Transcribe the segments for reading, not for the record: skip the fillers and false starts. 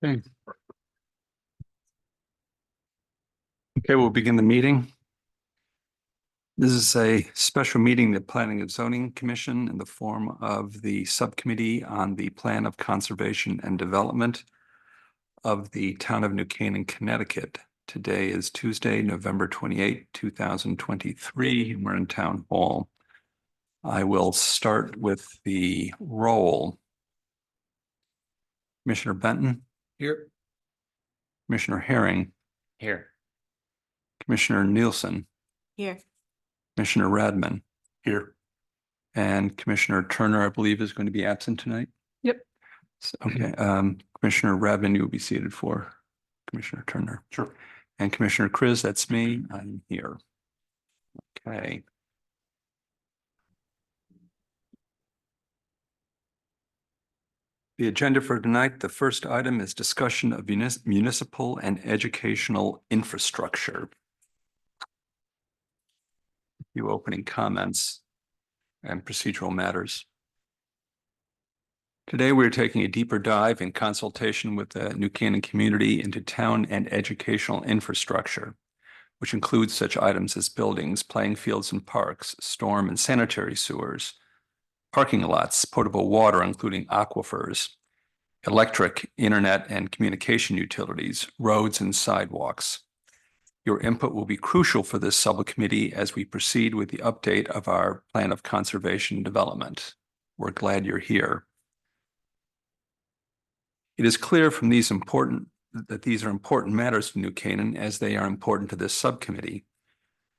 Okay. Okay, we'll begin the meeting. This is a special meeting, the Planning and Zoning Commission in the form of the Subcommittee on the Plan of Conservation and Development of the Town of New Canaan, Connecticut. Today is Tuesday, November 28, 2023. We're in Town Hall. I will start with the roll. Commissioner Benton? Here. Commissioner Herring? Here. Commissioner Nielsen? Here. Commissioner Radman? Here. And Commissioner Turner, I believe, is going to be absent tonight. Yep. Okay, Commissioner Radman, you will be seated for Commissioner Turner. Sure. And Commissioner Chris, that's me. I'm here. Okay. The agenda for tonight, the first item is discussion of municipal and educational infrastructure. A few opening comments and procedural matters. Today, we're taking a deeper dive in consultation with the New Canaan community into town and educational infrastructure, which includes such items as buildings, playing fields and parks, storm and sanitary sewers, parking lots, potable water, including aquifers, electric, internet, and communication utilities, roads and sidewalks. Your input will be crucial for this subcommittee as we proceed with the update of our plan of conservation and development. We're glad you're here. It is clear from these that these are important matters to New Canaan as they are important to this subcommittee.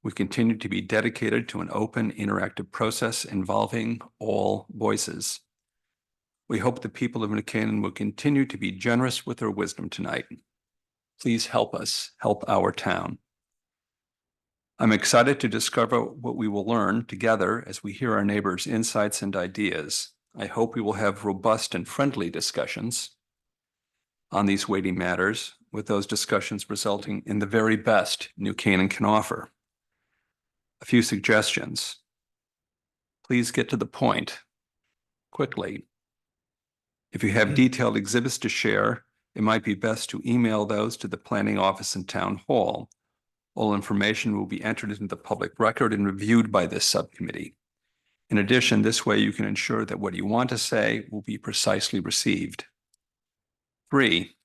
We continue to be dedicated to an open, interactive process involving all voices. We hope the people of New Canaan will continue to be generous with their wisdom tonight. Please help us help our town. I'm excited to discover what we will learn together as we hear our neighbors' insights and ideas. I hope we will have robust and friendly discussions on these weighty matters, with those discussions resulting in the very best New Canaan can offer. A few suggestions. Please get to the point quickly. If you have detailed exhibits to share, it might be best to email those to the planning office in Town Hall. All information will be entered into the public record and reviewed by this subcommittee. In addition, this way you can ensure that what you want to say will be precisely received. 3,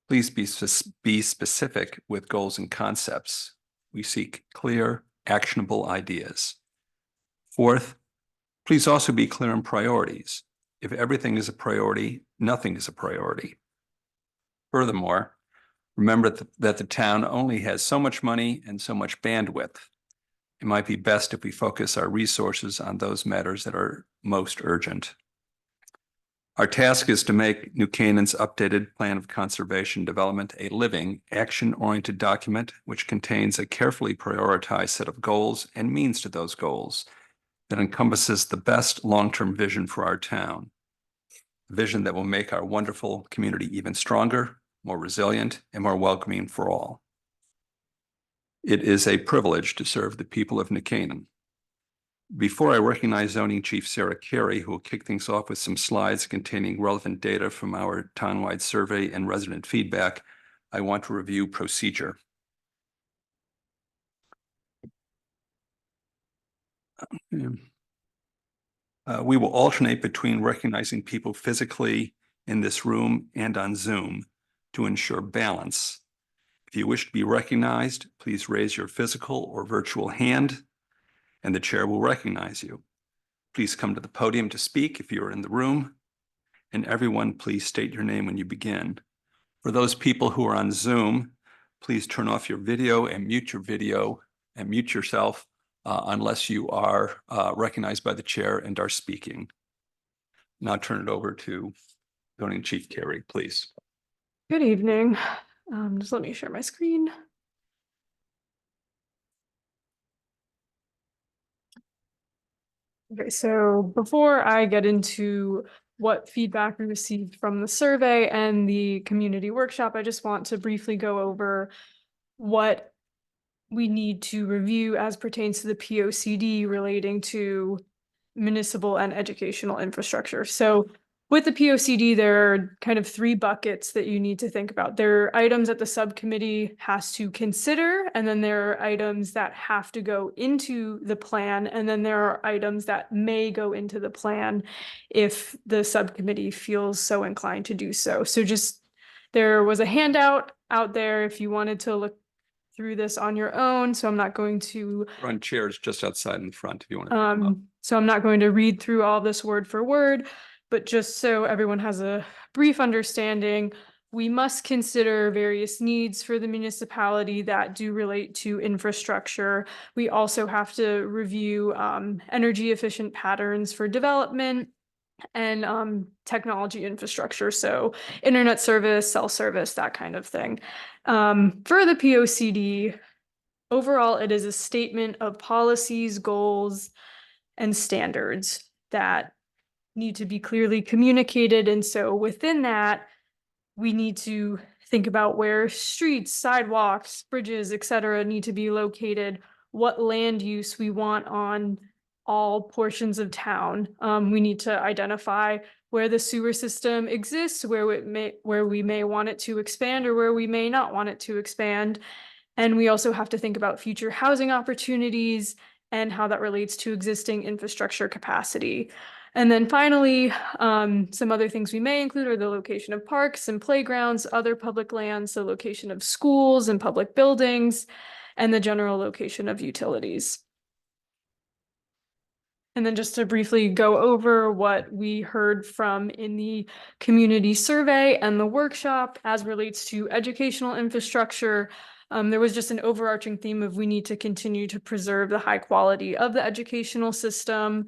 please be specific with goals and concepts. We seek clear, actionable ideas. 4th, please also be clear on priorities. If everything is a priority, nothing is a priority. Furthermore, remember that the town only has so much money and so much bandwidth. It might be best if we focus our resources on those matters that are most urgent. Our task is to make New Canaan's updated plan of conservation development a living, action-oriented document which contains a carefully prioritized set of goals and means to those goals that encompasses the best long-term vision for our town. A vision that will make our wonderful community even stronger, more resilient, and more welcoming for all. It is a privilege to serve the people of New Canaan. Before I recognize Zoning Chief Sarah Carey, who will kick things off with some slides containing relevant data from our townwide survey and resident feedback, I want to review procedure. We will alternate between recognizing people physically in this room and on Zoom to ensure balance. If you wish to be recognized, please raise your physical or virtual hand, and the chair will recognize you. Please come to the podium to speak if you're in the room, and everyone, please state your name when you begin. For those people who are on Zoom, please turn off your video and mute yourself unless you are recognized by the chair and are speaking. Now turn it over to Zoning Chief Carey, please. Good evening. Just let me share my screen. Okay, so before I get into what feedback we received from the survey and the community workshop, I just want to briefly go over what we need to review as pertains to the POCD relating to municipal and educational infrastructure. So with the POCD, there are kind of three buckets that you need to think about. There are items that the subcommittee has to consider, and then there are items that have to go into the plan, and then there are items that may go into the plan if the subcommittee feels so inclined to do so. So just, there was a handout out there if you wanted to look through this on your own, so I'm not going to Run chairs just outside in the front if you want to. pick them up. so I'm not going to read through all this word for word, but just so everyone has a brief understanding, we must consider various needs for the municipality that do relate to infrastructure. We also have to review energy efficient patterns for development and technology infrastructure, so internet service, cell service, that kind of thing. For the POCD, overall, it is a statement of policies, goals, and standards that need to be clearly communicated. And so within that, we need to think about where streets, sidewalks, bridges, etc. need to be located, what land use we want on all portions of town. We need to identify where the sewer system exists, where we may want it to expand or where we may not want it to expand. And we also have to think about future housing opportunities and how that relates to existing infrastructure capacity. And then finally, some other things we may include are the location of parks and playgrounds, other public lands, the location of schools and public buildings, and the general location of utilities. And then just to briefly go over what we heard from in the community survey and the workshop as relates to educational infrastructure. There was just an overarching theme of we need to continue to preserve the high quality of the educational system.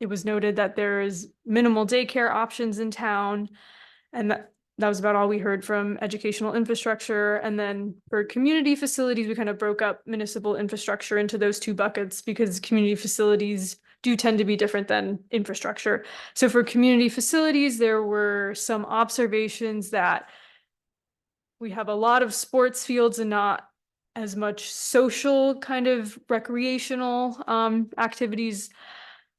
It was noted that there is minimal daycare options in town, and that was about all we heard from educational infrastructure. And then for community facilities, we kind of broke up municipal infrastructure into those two buckets because community facilities do tend to be different than infrastructure. So for community facilities, there were some observations that we have a lot of sports fields and not as much social kind of recreational activities.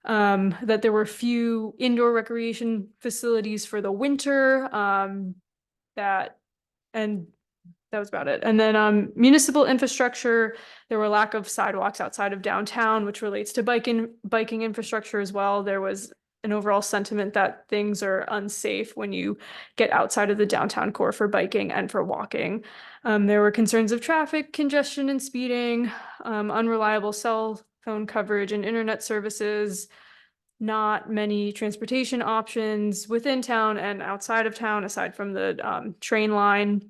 That there were few indoor recreation facilities for the winter, and that was about it. And then municipal infrastructure, there were lack of sidewalks outside of downtown, which relates to biking infrastructure as well. There was an overall sentiment that things are unsafe when you get outside of the downtown core for biking and for walking. There were concerns of traffic congestion and speeding, unreliable cell phone coverage and internet services, not many transportation options within town and outside of town, aside from the train line.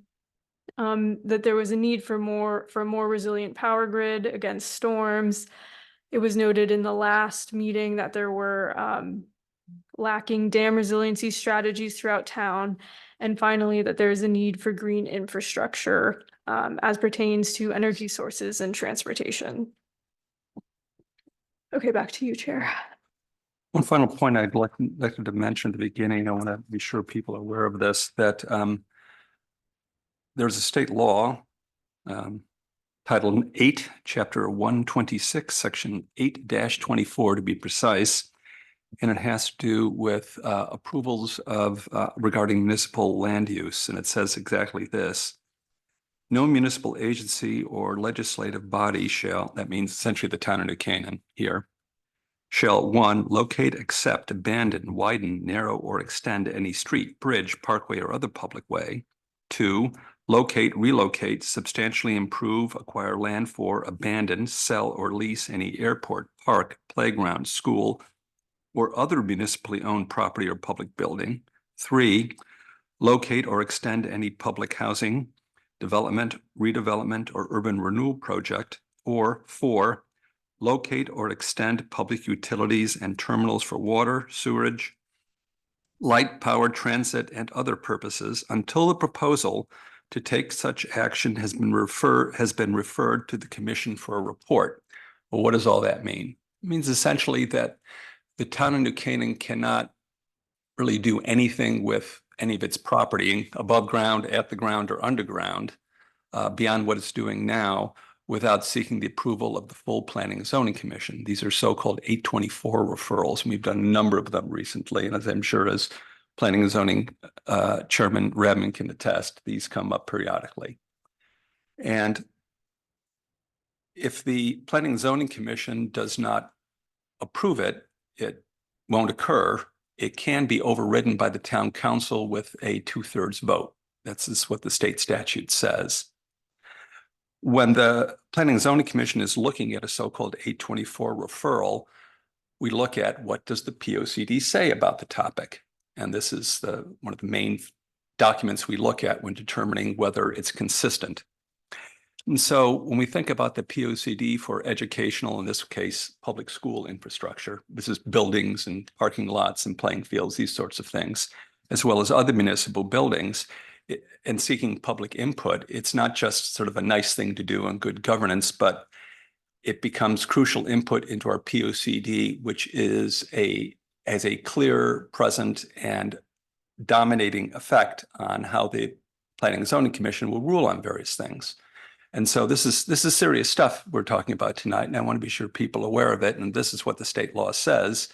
That there was a need for a more resilient power grid against storms. It was noted in the last meeting that there were lacking dam resiliency strategies throughout town. And finally, that there is a need for green infrastructure as pertains to energy sources and transportation. Okay, back to you, Chair. One final point I'd like to mention at the beginning, I want to be sure people are aware of this, that there's a state law, Title 8, Chapter 126, Section 8-24 to be precise, and it has to do with approvals of regarding municipal land use, and it says exactly this. No municipal agency or legislative body shall, that means essentially the town of New Canaan here, shall 1, locate, accept, abandon, widen, narrow, or extend any street, bridge, parkway, or other public way. 2, locate, relocate, substantially improve, acquire land for, abandon, sell, or lease any airport, park, playground, school, or other municipally owned property or public building. 3, locate or extend any public housing, development, redevelopment, or urban renewal project. Or 4, locate or extend public utilities and terminals for water, sewerage, light, power, transit, and other purposes until the proposal to take such action has been referred to the commission for a report. Well, what does all that mean? It means essentially that the town of New Canaan cannot really do anything with any of its property above ground, at the ground, or underground beyond what it's doing now without seeking the approval of the full Planning and Zoning Commission. These are so-called 824 referrals, and we've done a number of them recently. And as I'm sure as Planning and Zoning Chairman Redmond can attest, these come up periodically. And if the Planning and Zoning Commission does not approve it, it won't occur. It can be overridden by the town council with a 2/3 vote. That's what the state statute says. When the Planning and Zoning Commission is looking at a so-called 824 referral, we look at what does the POCD say about the topic. And this is one of the main documents we look at when determining whether it's consistent. And so when we think about the POCD for educational, in this case, public school infrastructure, this is buildings and parking lots and playing fields, these sorts of things, as well as other municipal buildings, and seeking public input, it's not just sort of a nice thing to do on good governance, but it becomes crucial input into our POCD, which has a clear, present, and dominating effect on how the Planning and Zoning Commission will rule on various things. And so this is serious stuff we're talking about tonight, and I want to be sure people are aware of it. And this is what the state law says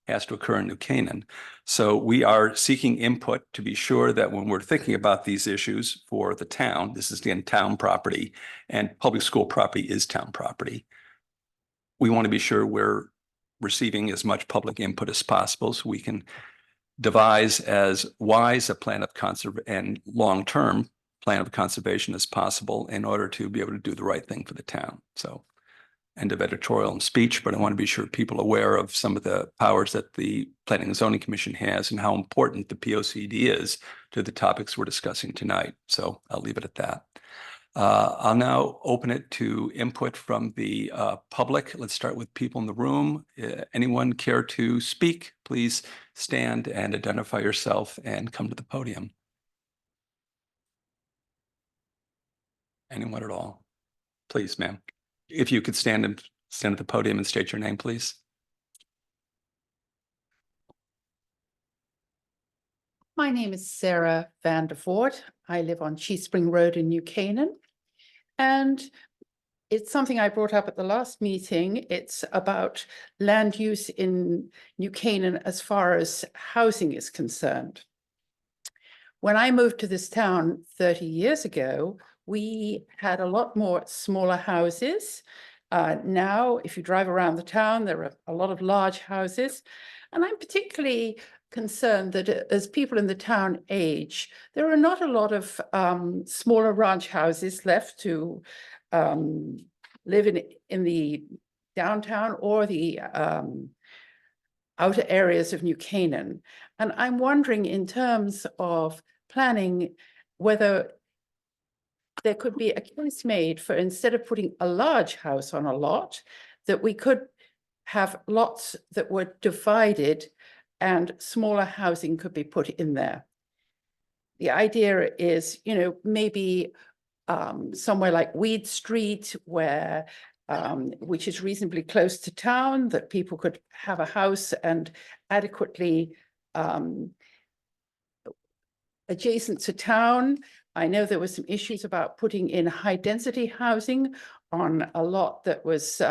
has to occur in New Canaan. So we are seeking input to be sure that when we're thinking about these issues for the town, this is again town property, and public school property is town property. We want to be sure we're receiving as much public input as possible so we can devise as wise a plan of conservation and long-term plan of conservation as possible in order to be able to do the right thing for the town. So end of editorial and speech, but I want to be sure people are aware of some of the powers that the Planning and Zoning Commission has and how important the POCD is to the topics we're discussing tonight. So I'll leave it at that. I'll now open it to input from the public. Let's start with people in the room. Anyone care to speak? Please stand and identify yourself and come to the podium. Anyone at all? Please, ma'am. If you could stand at the podium and state your name, please. My name is Sarah van der Voort. I live on Cheespring Road in New Canaan. And it's something I brought up at the last meeting. It's about land use in New Canaan as far as housing is concerned. When I moved to this town 30 years ago, we had a lot more smaller houses. Now, if you drive around the town, there are a lot of large houses. And I'm particularly concerned that as people in the town age, there are not a lot of smaller ranch houses left to live in the downtown or the outer areas of New Canaan. And I'm wondering, in terms of planning, whether there could be a case made for, instead of putting a large house on a lot, that we could have lots that were divided and smaller housing could be put in there. The idea is, maybe somewhere like Weed Street, where which is reasonably close to town, that people could have a house and adequately adjacent to town. I know there were some issues about putting in high density housing on a lot that was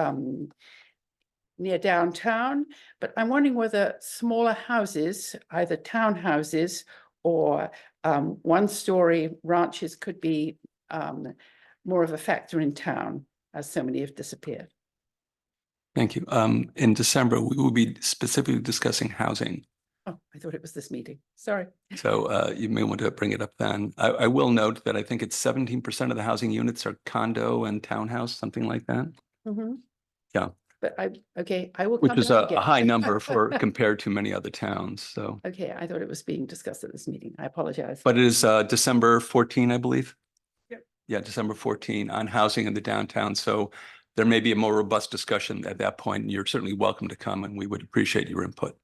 near downtown, but I'm wondering whether smaller houses, either townhouses or one-story ranches, could be more of a factor in town, as so many have disappeared. Thank you. In December, we will be specifically discussing housing. Oh, I thought it was this meeting. Sorry. So you may want to bring it up then. I will note that I think it's 17% of the housing units are condo and townhouse, something like that. Mm-hmm. Yeah. But I will. Which is a high number for compared to many other towns. So. Okay, I thought it was being discussed at this meeting. I apologize. But it is December 14, I believe. Yep. Yeah, December 14 on housing in the downtown. So there may be a more robust discussion at that point. And you're certainly welcome to come, and we would appreciate your input.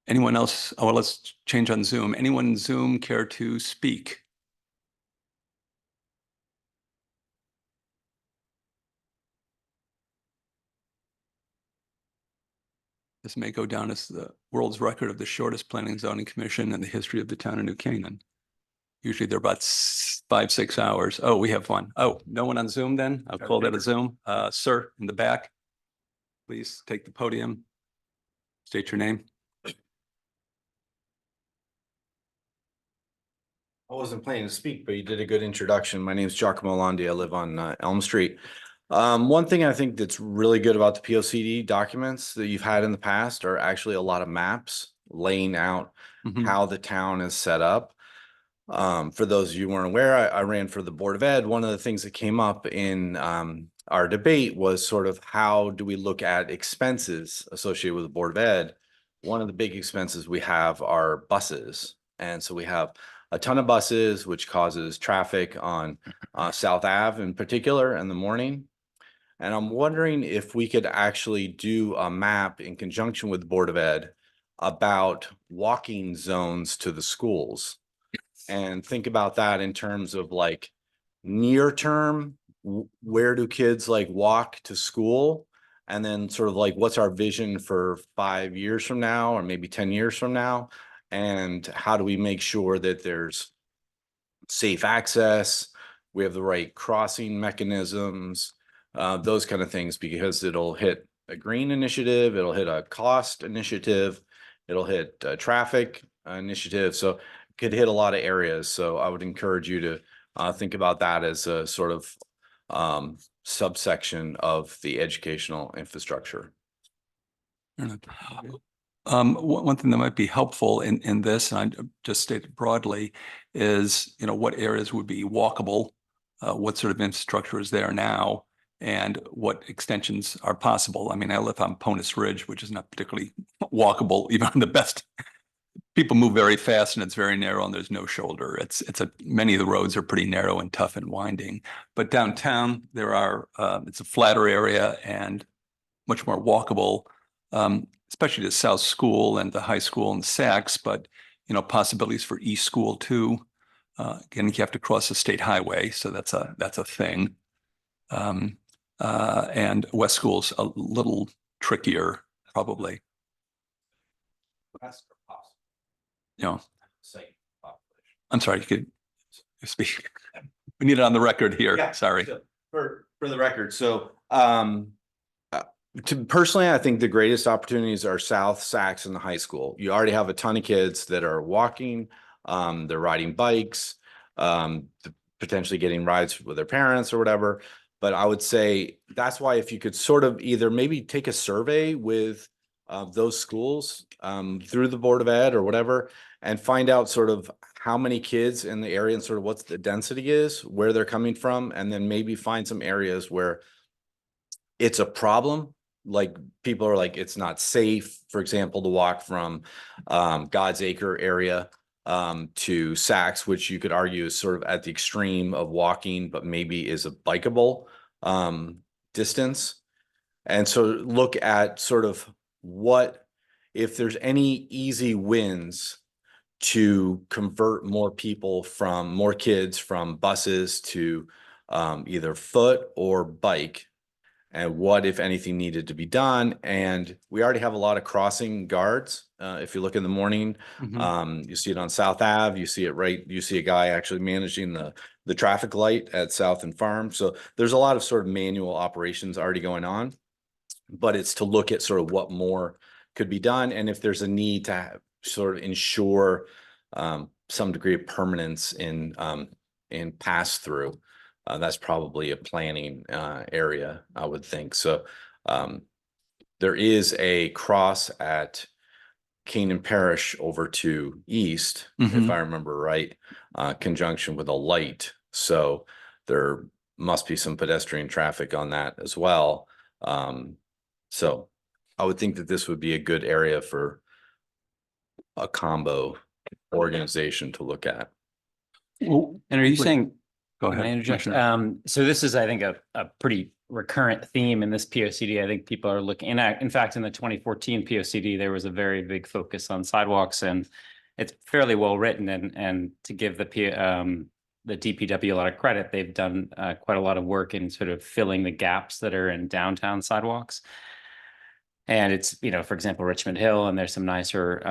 Anyone else? Oh, well, let's change on Zoom. Anyone in Zoom care to speak? This may go down as the world's record of the shortest planning and zoning commission in the history of the town of New Canaan. Usually they're about 5-6 hours. Oh, we have one. Oh, no one on Zoom then? I'll call that a Zoom. Sir, in the back, please take the podium. State your name. I wasn't planning to speak, but you did a good introduction. My name is Giacomo Landi. I live on Elm Street. One thing I think that's really good about the POCD documents that you've had in the past are actually a lot of maps laying out Mhm. how the town is set up. For those of you who weren't aware, I ran for the Board of Ed. One of the things that came up in our debate was sort of how do we look at expenses associated with the Board of Ed? One of the big expenses we have are buses. And so we have a ton of buses, which causes traffic on South Ave in particular in the morning. And I'm wondering if we could actually do a map in conjunction with the Board of Ed about walking zones to the schools. And think about that in terms of like near term, where do kids like walk to school? And then sort of like, what's our vision for 5 years from now, or maybe 10 years from now? And how do we make sure that there's safe access? We have the right crossing mechanisms, those kind of things, because it'll hit a green initiative, it'll hit a cost initiative, it'll hit a traffic initiative. So it could hit a lot of areas. So I would encourage you to think about that as a sort of subsection of the educational infrastructure. One thing that might be helpful in this, and I just stated broadly, is, what areas would be walkable, what sort of infrastructure is there now, and what extensions are possible. I mean, I live on Ponus Ridge, which is not particularly walkable, even on the best. People move very fast and it's very narrow and there's no shoulder. Many of the roads are pretty narrow and tough and winding. But downtown, it's a flatter area and much more walkable, especially the South School and the high school and Saks, but, possibilities for East School too. Again, you have to cross the state highway, so that's a thing. And West School's a little trickier, probably. I'm sorry, you could speak. We need it on the record here. Yeah, Sorry. so for the record, so personally, I think the greatest opportunities are South, Saks, and the high school. You already have a ton of kids that are walking, they're riding bikes, potentially getting rides with their parents or whatever. But I would say that's why if you could sort of either maybe take a survey with those schools through the Board of Ed or whatever, and find out sort of how many kids in the area and sort of what the density is, where they're coming from, and then maybe find some areas where it's a problem. Like people are like, it's not safe, for example, to walk from God's Acre area to Saks, which you could argue is sort of at the extreme of walking, but maybe is a bikeable distance. And so look at sort of what, if there's any easy wins to convert more kids from buses to either foot or bike, and what, if anything, needed to be done. And we already have a lot of crossing guards. If you look in the morning, you see it on South Ave, you see a guy actually managing the traffic light at South and Farm. So there's a lot of sort of manual operations already going on, but it's to look at sort of what more could be done. And if there's a need to sort of ensure some degree of permanence in pass through. That's probably a planning area, I would think. So there is a cross at Canaan Parish over to East, if I remember right, conjunction with a light. So there must be some pedestrian traffic on that as well. So I would think that this would be a good area for a combo organization to look at. Well, And are you saying, go can I ahead, interject? Commissioner. So this is, I think, a pretty recurrent theme in this POCD. I think people are looking, in fact, in the 2014 POCD, there was a very big focus on sidewalks, and it's fairly well written. And to give the DPW a lot of credit, they've done quite a lot of work in sort of filling the gaps that are in downtown sidewalks. And it's, for example, Richmond Hill, and there's some nicer,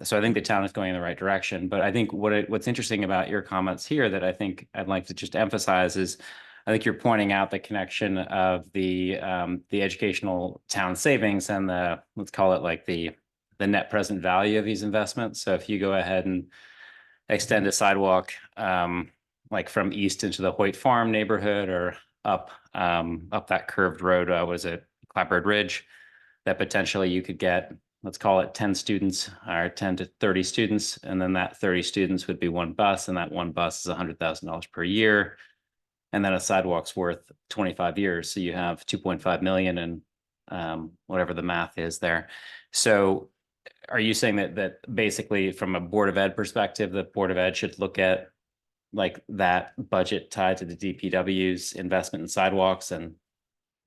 so I think the town is going in the right direction. But I think what's interesting about your comments here that I think I'd like to just emphasize is, I think you're pointing out the connection of the educational town savings and let's call it like the net present value of these investments. So if you go ahead and extend a sidewalk, like from east into the Hoyt Farm neighborhood, or up that curved road, was it Clapboard Ridge, that potentially you could get, let's call it 10 students or 10 to 30 students. And then that 30 students would be one bus, and that one bus is $100,000 per year. And then a sidewalk's worth 25 years. So you have 2.5 million, and whatever the math is there. So are you saying that basically from a Board of Ed perspective, the Board of Ed should look at like that budget tied to the DPW's investment in sidewalks? And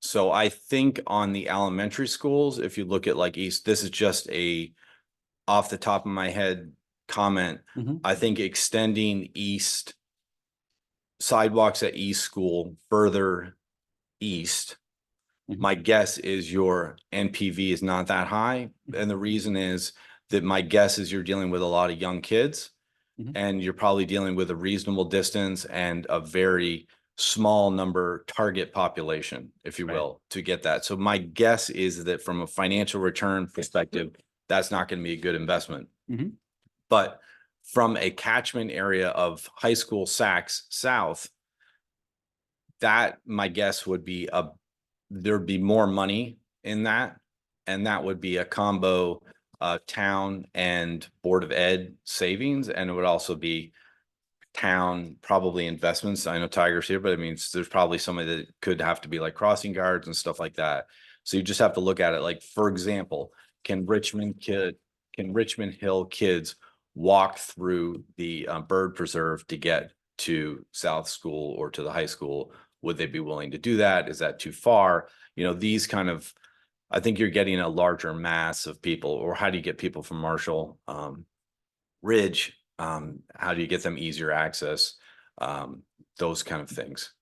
So I think on the elementary schools, if you look at like East, this is just a off the top of my head comment. Mhm. I think extending East sidewalks at East School further east, Mhm. my guess is your NPV is not that high. And the reason is that my guess is you're dealing with a lot of young kids, Mhm. and you're probably dealing with a reasonable distance and a very small number target population, if you Right. will, to get that. So my guess is that from a financial return perspective, that's not going to be a good investment. Mhm. But from a catchment area of high school Saks South, that my guess would be there'd be more money in that. And that would be a combo town and Board of Ed savings. And it would also be town probably investments. I know Tiger's here, but I mean, there's probably somebody that could have to be like crossing guards and stuff like that. So you just have to look at it like, for example, can Richmond Hill kids walk through the bird preserve to get to South School or to the high school? Would they be willing to do that? Is that too far? These kind of, I think you're getting a larger mass of people. Or how do you get people from Marshall Ridge? How do you get them easier access? Those kind of things.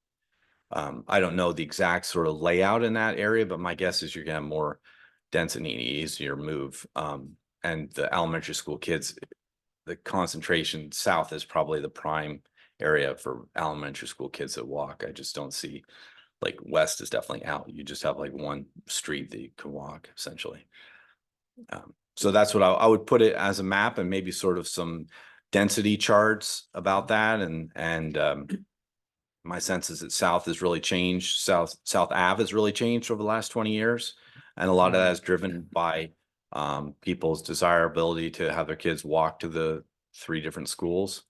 I don't know the exact sort of layout in that area, but my guess is you're gonna have more density, easier move. And the elementary school kids, the concentration south is probably the prime area for elementary school kids that walk. I just don't see, like, west is definitely out. You just have like one street that you can walk essentially. So that's what I would put it as a map, and maybe sort of some density charts about that. And my sense is that South has really changed. South Ave has really changed over the last 20 years. And a lot of that is driven by people's desirability to have their kids walk to the 3 different schools.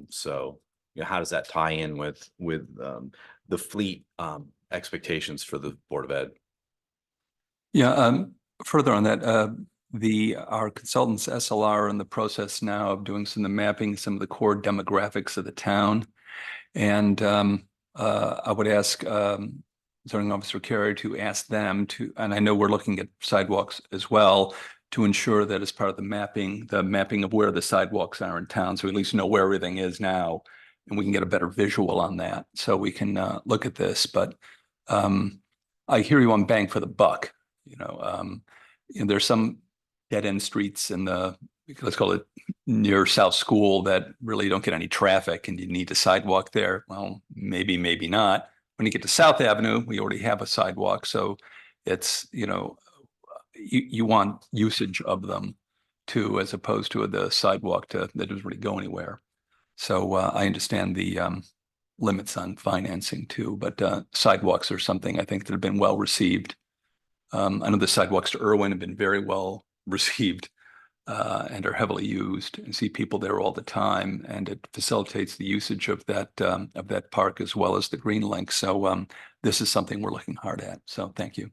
So, how does that tie in with the fleet expectations for the Board of Ed? Yeah, further on that, our consultants SLR are in the process now of doing some of the mapping, some of the core demographics of the town. And I would ask zoning officer Carey to ask them to, and I know we're looking at sidewalks as well, to ensure that as part of the mapping of where the sidewalks are in town, so we at least know where everything is now, and we can get a better visual on that, so we can look at this. But I hear you on bang for the buck. There's some dead end streets in let's call it near South School that really don't get any traffic, and you need a sidewalk there. Well, maybe not. When you get to South Avenue, we already have a sidewalk. So it's, you want usage of them too, as opposed to the sidewalk that doesn't really go anywhere. So I understand the limits on financing too, but sidewalks are something I think that have been well received. I know the sidewalks to Irwin have been very well received and are heavily used. I see people there all the time, and it facilitates the usage of that park as well as the Green Link. So this is something we're looking hard at. So thank you.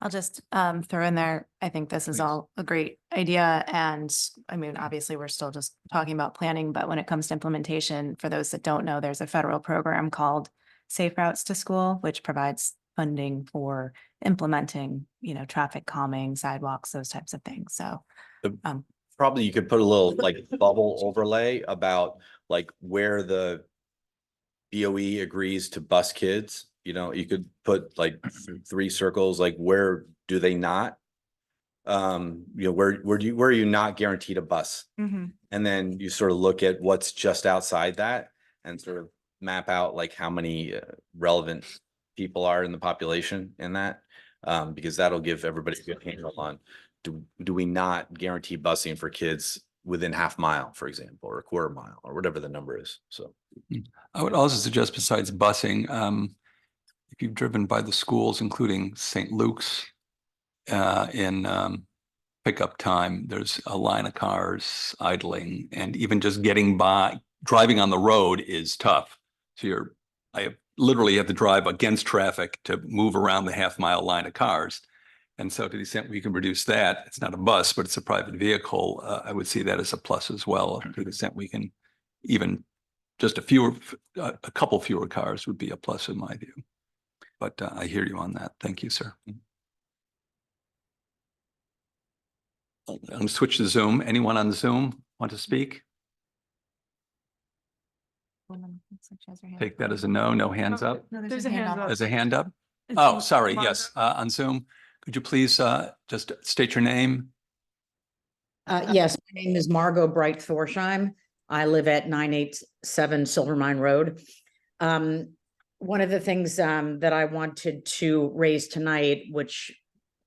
I'll just throw in there, I think this is Please. all a great idea. And I mean, obviously, we're still just talking about planning, but when it comes to implementation, for those that don't know, there's a federal program called Safe Routes to School, which provides funding for implementing, traffic calming, sidewalks, those types of things. So Probably you could put a little like bubble overlay about like where the BOE agrees to bus kids. You could put like 3 circles, like where do they not where are you not guaranteed a bus? Mhm. And then you sort of look at what's just outside that and sort of map out like how many relevant people are in the population in that. Because that'll give everybody a good handle on, do we not guarantee busing for kids within half mile, for example, or a quarter mile, or whatever the number is, so. I would also suggest besides busing, if you've driven by the schools, including St. Luke's, in pickup time, there's a line of cars idling, and even just getting by, driving on the road is tough. So I literally have to drive against traffic to move around the half-mile line of cars. And so to the extent we can reduce that, it's not a bus, but it's a private vehicle, I would see that as a plus as well. To the extent we can even just a couple fewer cars would be a plus in my view. But I hear you on that. Thank you, sir. I'm going to switch to Zoom. Anyone on Zoom want to speak? Woman looks like she has her hand Take up. that as a no, no hands up. No, There's a hand up. As a hand up? It's Oh, sorry, Margaret. yes, on Zoom. Could you please just state your name? Yes, my name is Margot Bright Thorsheim. I live at 987 Silver Mine Road. One of the things that I wanted to raise tonight, which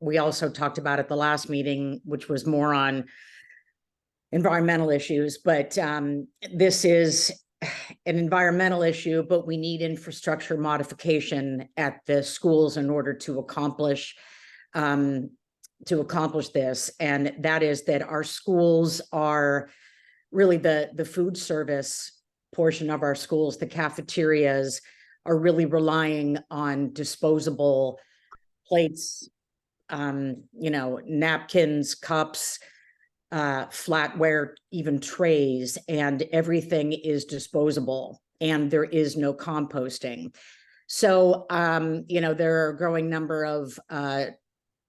we also talked about at the last meeting, which was more on environmental issues, but this is an environmental issue, but we need infrastructure modification at the schools in order to accomplish this. And that is that our schools are really the food service portion of our schools, the cafeterias are really relying on disposable plates, napkins, cups, flatware, even trays, and everything is disposable and there is no composting. So, there are a growing number of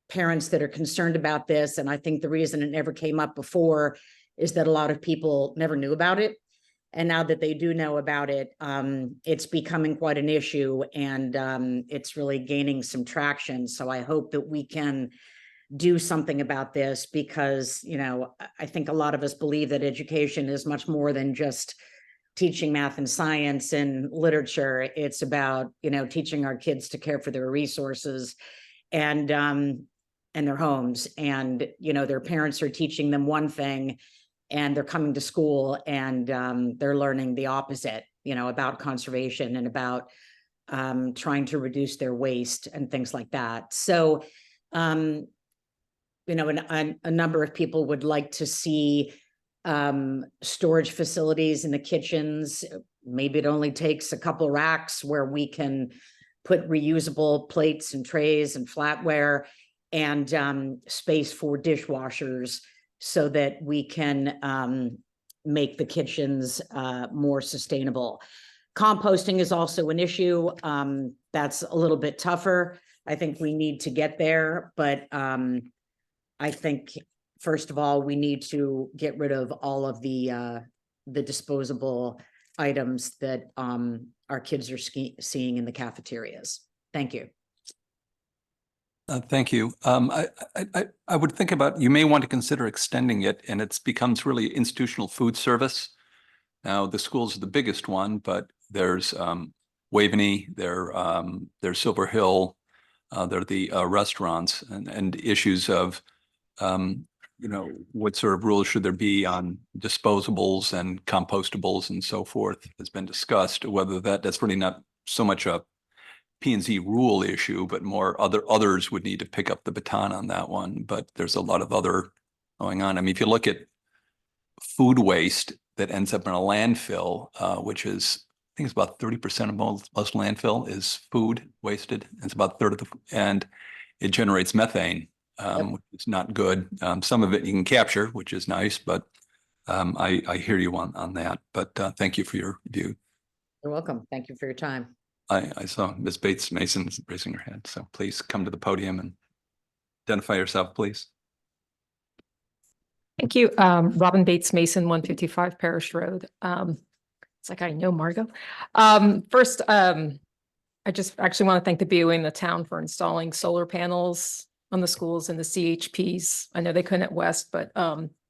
parents that are concerned about this. And I think the reason it never came up before is that a lot of people never knew about it. And now that they do know about it, it's becoming quite an issue and it's really gaining some traction. So I hope that we can do something about this because, I think a lot of us believe that education is much more than just teaching math and science and literature. It's about, teaching our kids to care for their resources and their homes. And, their parents are teaching them one thing and they're coming to school and they're learning the opposite, about conservation and about trying to reduce their waste and things like that. So, and a number of people would like to see storage facilities in the kitchens. Maybe it only takes a couple racks where we can put reusable plates and trays and flatware and space for dishwashers so that we can make the kitchens more sustainable. Composting is also an issue. That's a little bit tougher. I think we need to get there, but I think, first of all, we need to get rid of all of the disposable items that our kids are seeing in the cafeterias. Thank you. Thank you. I would think about, you may want to consider extending it and it becomes really institutional food service. Now, the schools are the biggest one, but there's Waveney, there's Silver Hill, there are the restaurants and issues of, what sort of rules should there be on disposables and compostables and so forth has been discussed, whether that's really not so much a P&Z rule issue, but more others would need to pick up the baton on that one. But there's a lot of other going on. I mean, if you look at food waste that ends up in a landfill, which is, I think it's about 30% of most landfill is food wasted. It's about a third of and it generates methane, which is not good. Some of it you can capture, which is nice, but I hear you on that. But thank you for your view. You're welcome. Thank you for your time. I saw Ms. Bates Mason raising her hand, so please come to the podium and identify yourself, please. Thank you. Robin Bates Mason, 155 Parish Road. It's like I know Margot. First, I just actually want to thank the BOE and the town for installing solar panels on the schools and the CHPs. I know they couldn't at West, but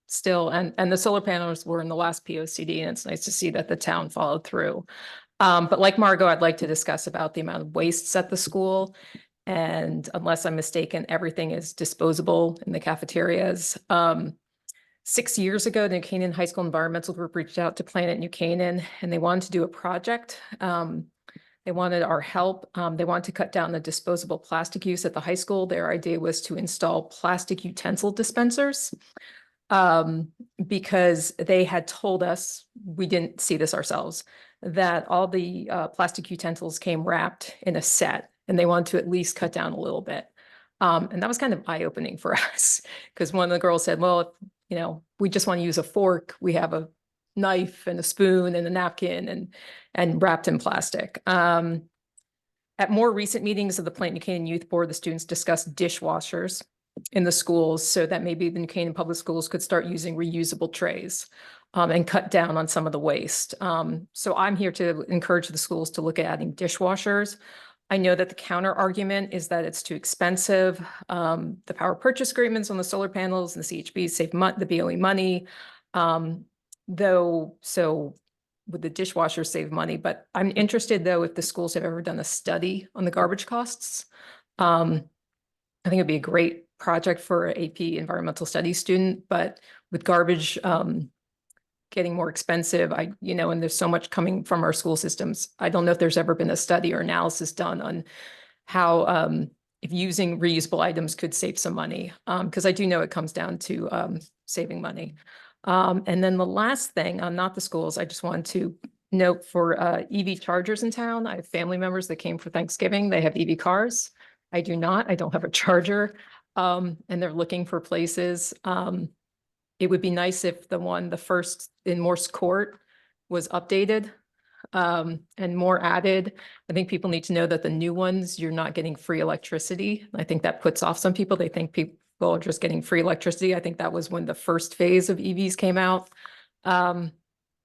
still, and the solar panels were in the last POCD, and it's nice to see that the town followed through. But like Margot, I'd like to discuss about the amount of wastes at the school. And unless I'm mistaken, everything is disposable in the cafeterias. 6 years ago, the New Canaan High School Environmental Group reached out to Planet New Canaan, and they wanted to do a project. They wanted our help. They wanted to cut down the disposable plastic use at the high school. Their idea was to install plastic utensil dispensers, because they had told us, we didn't see this ourselves, that all the plastic utensils came wrapped in a set, and they wanted to at least cut down a little bit. And that was kind of eye-opening for us, because one of the girls said, well, if, you know, we just want to use a fork, we have a knife and a spoon and a napkin and wrapped in plastic. At more recent meetings of the Planet New Canaan Youth Board, the students discussed dishwashers in the schools, so that maybe the New Canaan Public Schools could start using reusable trays and cut down on some of the waste. So I'm here to encourage the schools to look at adding dishwashers. I know that the counter argument is that it's too expensive. The power purchase agreements on the solar panels and the CHPs save the BOE money. Though, so would the dishwasher save money? But I'm interested though, if the schools have ever done a study on the garbage costs. I think it'd be a great project for an AP environmental studies student, but with garbage getting more expensive, and there's so much coming from our school systems. I don't know if there's ever been a study or analysis done on how if using reusable items could save some money, because I do know it comes down to saving money. And then the last thing, not the schools, I just wanted to note for EV chargers in town. I have family members that came for Thanksgiving. They have EV cars. I do not. I don't have a charger, and they're looking for places. It would be nice if the first in Morse Court was updated and more added. I think people need to know that the new ones, you're not getting free electricity. I think that puts off some people. They think people are just getting free electricity. I think that was when the first phase of EVs came out. But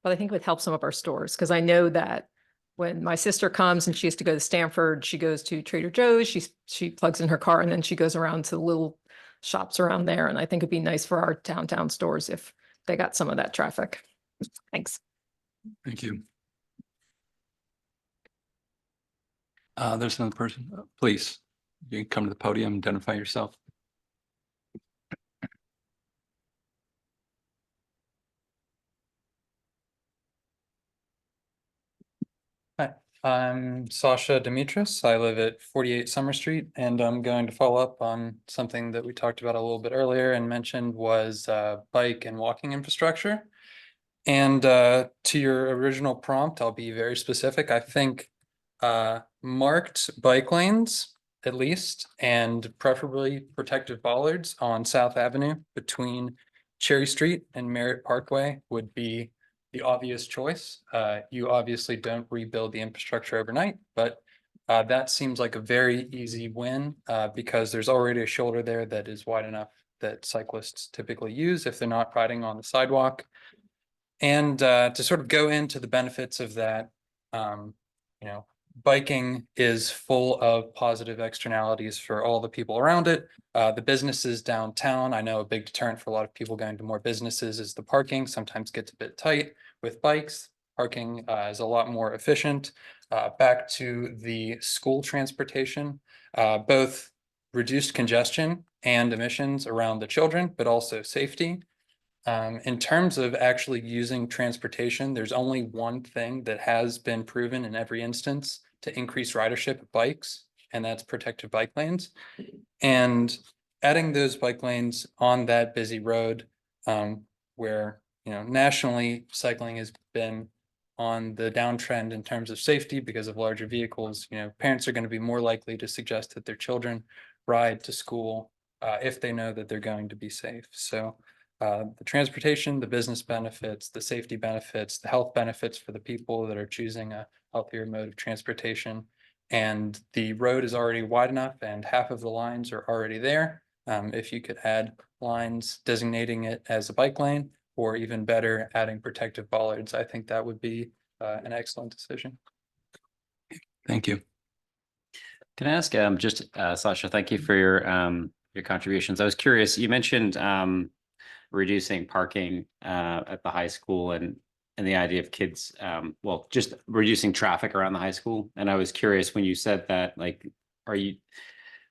I think it would help some of our stores, because I know that when my sister comes and she has to go to Stanford, she goes to Trader Joe's, she plugs in her car, and then she goes around to the little shops around there. And I think it'd be nice for our downtown stores if they got some of that traffic. Thanks. Thank you. There's another person. Please, you can come to the podium, identify yourself. Hi, I'm Sasha Dimitris. I live at 48 Summer Street, and I'm going to follow up on something that we talked about a little bit earlier and mentioned was bike and walking infrastructure. And to your original prompt, I'll be very specific. I think marked bike lanes, at least, and preferably protective bollards on South Avenue between Cherry Street and Merritt Parkway would be the obvious choice. You obviously don't rebuild the infrastructure overnight, but that seems like a very easy win because there's already a shoulder there that is wide enough that cyclists typically use if they're not riding on the sidewalk. And to sort of go into the benefits of that, biking is full of positive externalities for all the people around it. The businesses downtown, I know a big deterrent for a lot of people going to more businesses is the parking. Sometimes gets a bit tight with bikes. Parking is a lot more efficient. Back to the school transportation, both reduced congestion and emissions around the children, but also safety. In terms of actually using transportation, there's only one thing that has been proven in every instance to increase ridership of bikes, and that's protective bike lanes. And adding those bike lanes on that busy road, where, nationally cycling has been on the downtrend in terms of safety because of larger vehicles, parents are going to be more likely to suggest that their children ride to school if they know that they're going to be safe. So the transportation, the business benefits, the safety benefits, the health benefits for the people that are choosing a healthier mode of transportation. And the road is already wide enough and half of the lines are already there. If you could add lines designating it as a bike lane, or even better, adding protective bollards, I think that would be an excellent decision. Thank you. Can I ask just Sasha, thank you for your your contributions. I was curious, you mentioned reducing parking at the high school and the idea of kids, well, just reducing traffic around the high school. And I was curious when you said that, like, are you,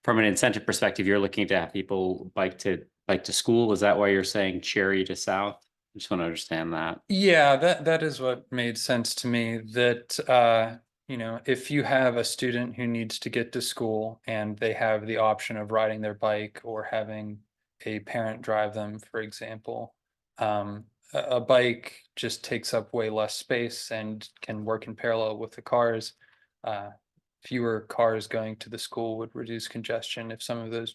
from an incentive perspective, you're looking to have people bike to school? Is that why you're saying Cherry to South? I just want to understand that. Yeah, that is what made sense to me, that you know, if you have a student who needs to get to school and they have the option of riding their bike or having a parent drive them, for example, a bike just takes up way less space and can work in parallel with the cars. Fewer cars going to the school would reduce congestion if some of those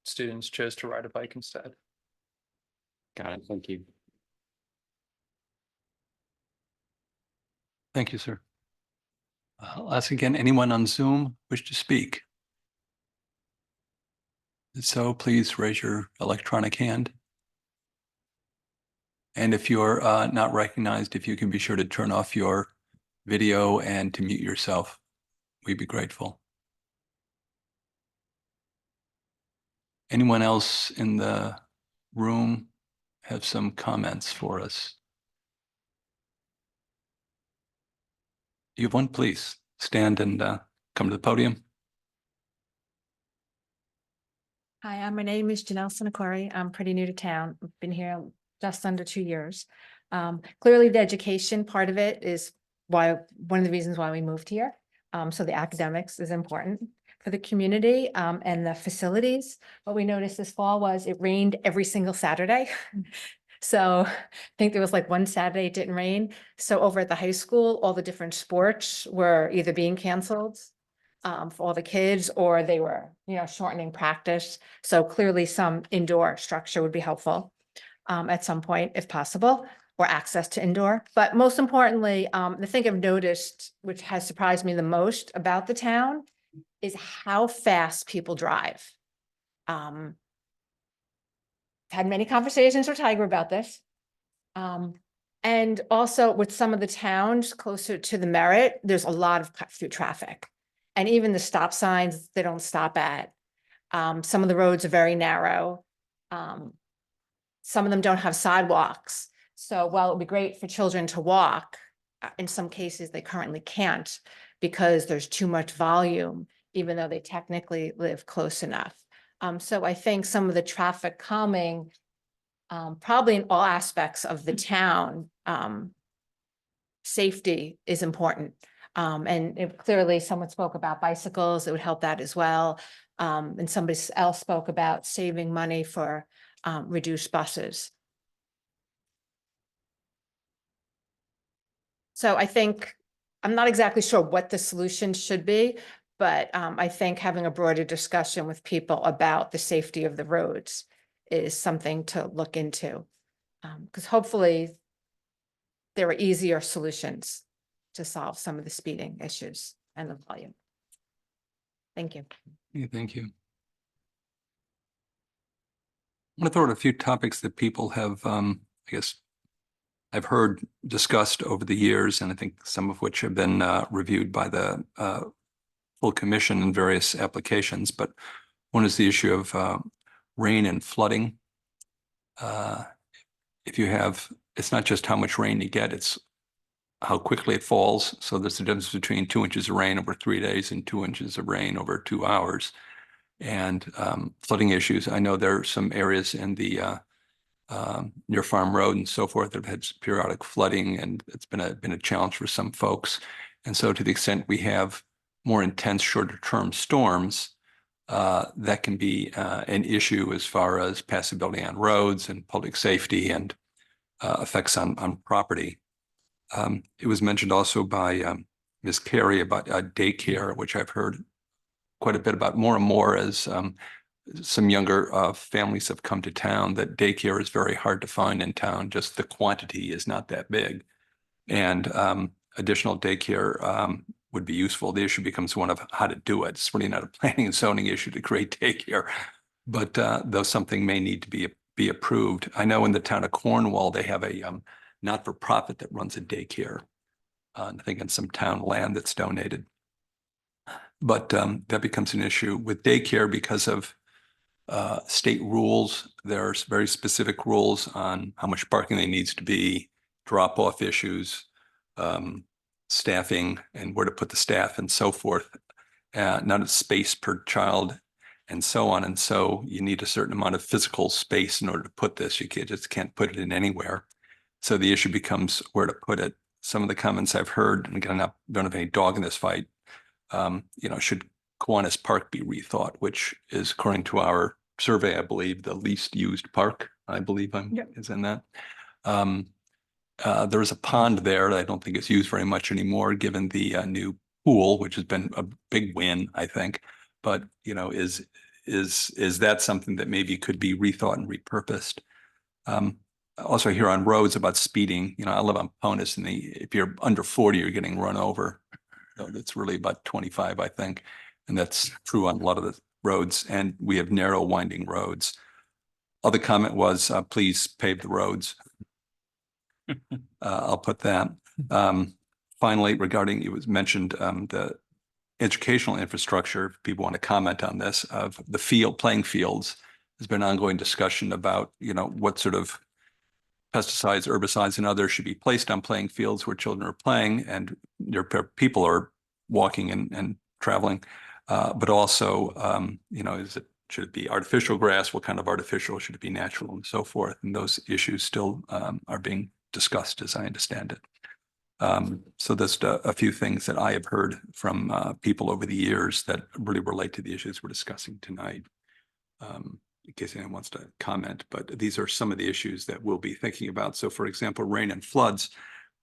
students chose to ride a bike instead. Got it. Thank you. Thank you, sir. I'll ask again, anyone on Zoom wish to speak? If so, please raise your electronic hand. And if you're not recognized, if you can be sure to turn off your video and to mute yourself, we'd be grateful. Anyone else in the room have some comments for us? You have one, please stand and come to the podium. Hi, my name is Janelle Sinacori. I'm pretty new to town. I've been here just under 2 years. Clearly, the education part of it is one of the reasons why we moved here. So the academics is important for the community and the facilities. What we noticed this fall was it rained every single Saturday. So I think there was like one Saturday it didn't rain. So over at the high school, all the different sports were either being canceled for all the kids, or they were, shortening practice. So clearly some indoor structure would be helpful at some point if possible, or access to indoor. But most importantly, the thing I've noticed, which has surprised me the most about the town, is how fast people drive. Had many conversations with Tiger about this. And also with some of the towns closer to the Merritt, there's a lot of cut through traffic. And even the stop signs, they don't stop at. Some of the roads are very narrow. Some of them don't have sidewalks. So while it would be great for children to walk, in some cases they currently can't because there's too much volume, even though they technically live close enough. So I think some of the traffic calming, probably in all aspects of the town, safety is important. And clearly someone spoke about bicycles, it would help that as well. And somebody else spoke about saving money for reduced buses. So I think, I'm not exactly sure what the solution should be, but I think having a broader discussion with people about the safety of the roads is something to look into. Because hopefully there are easier solutions to solve some of the speeding issues and the volume. Thank you. Yeah, thank you. I'm going to throw out a few topics that people have, I guess, I've heard discussed over the years, and I think some of which have been reviewed by the full commission in various applications. But one is the issue of rain and flooding. If you have, it's not just how much rain you get, it's how quickly it falls. So there's a difference between 2 inches of rain over 3 days and 2 inches of rain over 2 hours. And flooding issues. I know there are some areas in the near Farm Road and so forth that have had periodic flooding, and it's been a challenge for some folks. And so to the extent we have more intense shorter term storms, that can be an issue as far as passability on roads and public safety and effects on property. It was mentioned also by Ms. Carey about daycare, which I've heard quite a bit about more and more as some younger families have come to town, that daycare is very hard to find in town. Just the quantity is not that big. And additional daycare would be useful. The issue becomes one of how to do it. It's really not a planning and zoning issue to create daycare, but though something may need to be approved. I know in the town of Cornwall, they have a not-for-profit that runs a daycare, I think on some town land that's donated. But that becomes an issue with daycare because of state rules. There's very specific rules on how much parking there needs to be, drop-off issues, staffing and where to put the staff and so forth. Not a space per child and so on. And so you need a certain amount of physical space in order to put this. You just can't put it in anywhere. So the issue becomes where to put it. Some of the comments I've heard, and again, I don't have any dog in this fight, should Kiwanis Park be rethought, which is, according to our survey, I believe, the least used park. I believe is in that. There is a pond there that I don't think is used very much anymore, given the new pool, which has been a big win, I think. But is that something that maybe could be rethought and repurposed? Also, here on roads about speeding. I live on Ponus, and if you're under 40, you're getting run over. That's really about 25, I think, and that's true on a lot of the roads. And we have narrow, winding roads. Other comment was, please pave the roads. I'll put that. Finally, regarding, it was mentioned, the educational infrastructure, if people want to comment on this, of the playing fields. There's been ongoing discussion about, what sort of pesticides, herbicides, and others should be placed on playing fields where children are playing and their people are walking and traveling. But also, should it be artificial grass? What kind of artificial? Should it be natural, and so forth? And those issues still are being discussed, as I understand it. So there's a few things that I have heard from people over the years that really relate to the issues we're discussing tonight. In case anyone wants to comment, but these are some of the issues that we'll be thinking about. So, for example, rain and floods,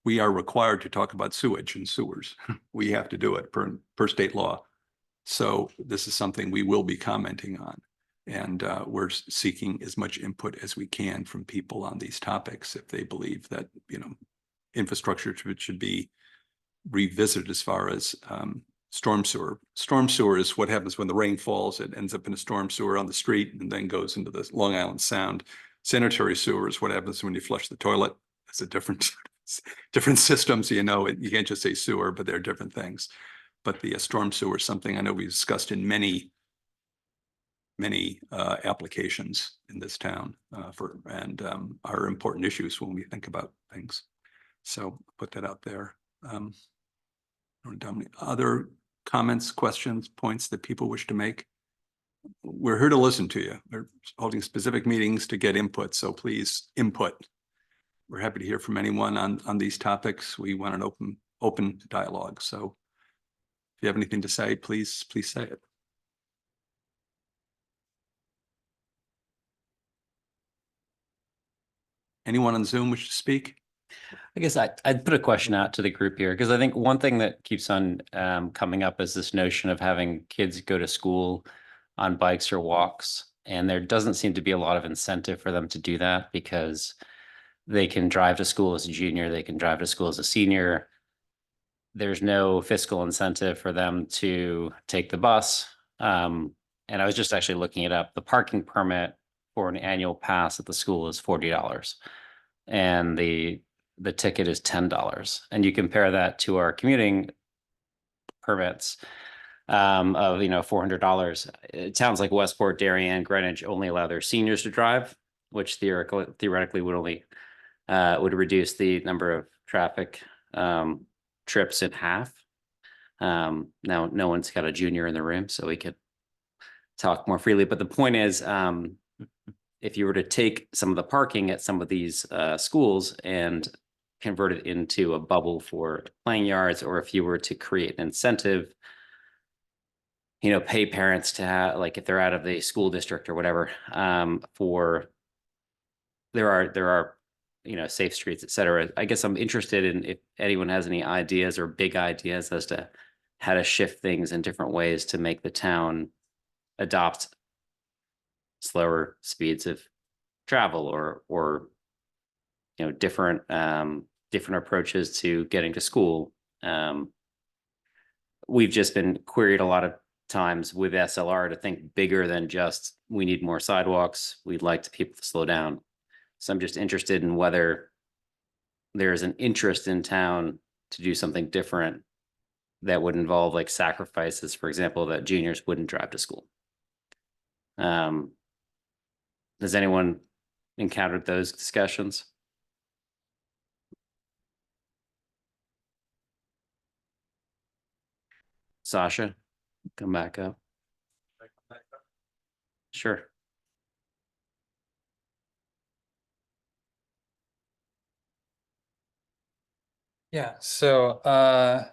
we are required to talk about sewage and sewers. We have to do it per state law. So this is something we will be commenting on. And we're seeking as much input as we can from people on these topics if they believe that, infrastructure should be revisited as far as storm sewer. Storm sewer is what happens when the rain falls. It ends up in a storm sewer on the street and then goes into the Long Island Sound. Sanitary sewer is what happens when you flush the toilet. It's a different systems, you can't just say sewer, but they're different things. But the storm sewer is something I know we discussed in many applications in this town are important issues when we think about things. So put that out there. Other comments, questions, points that people wish to make? We're here to listen to you. We're holding specific meetings to get input, so please input. We're happy to hear from anyone on these topics. We want an open dialogue. So if you have anything to say, please say it. Anyone on Zoom wish to speak? I guess I'd put a question out to the group here, because I think one thing that keeps on coming up is this notion of having kids go to school on bikes or walks. And there doesn't seem to be a lot of incentive for them to do that, because they can drive to school as a junior, they can drive to school as a senior. There's no fiscal incentive for them to take the bus. And I was just actually looking it up. The parking permit for an annual pass at the school is $40. And the ticket is $10. And you compare that to our commuting permits of $400. It sounds like Westport, Darien, Greenwich only allow their seniors to drive, which theoretically would only would reduce the number of traffic trips in half. Now no one's got a junior in the room, so we could talk more freely. But the point is, if you were to take some of the parking at some of these schools and convert it into a bubble for playing yards, or if you were to create an incentive, pay parents to have, like, if they're out of the school district or whatever, there are safe streets, et cetera. I guess I'm interested in if anyone has any ideas or big ideas as to how to shift things in different ways to make the town adopt slower speeds of travel, or different approaches to getting to school. We've just been queried a lot of times with SLR to think bigger than just, we need more sidewalks, we'd like people to slow down. So I'm just interested in whether there's an interest in town to do something different that would involve, like, sacrifices, for example, that juniors wouldn't drive to school. Has anyone encountered those discussions? Sasha, come back up. Sure. Yeah, so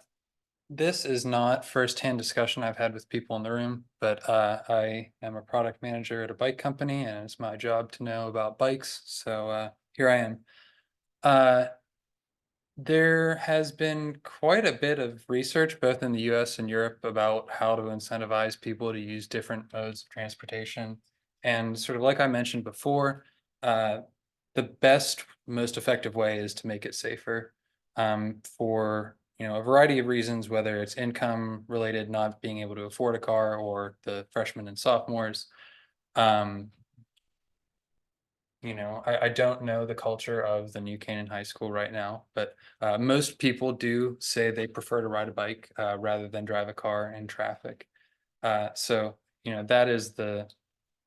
this is not firsthand discussion I've had with people in the room, but I am a product manager at a bike company and it's my job to know about bikes. So here I am. There has been quite a bit of research both in the US and Europe about how to incentivize people to use different modes of transportation. And sort of like I mentioned before, the best, most effective way is to make it safer for a variety of reasons, whether it's income related, not being able to afford a car, or the freshmen and sophomores. I don't know the culture of the New Canaan High School right now, but most people do say they prefer to ride a bike rather than drive a car in traffic. So that is the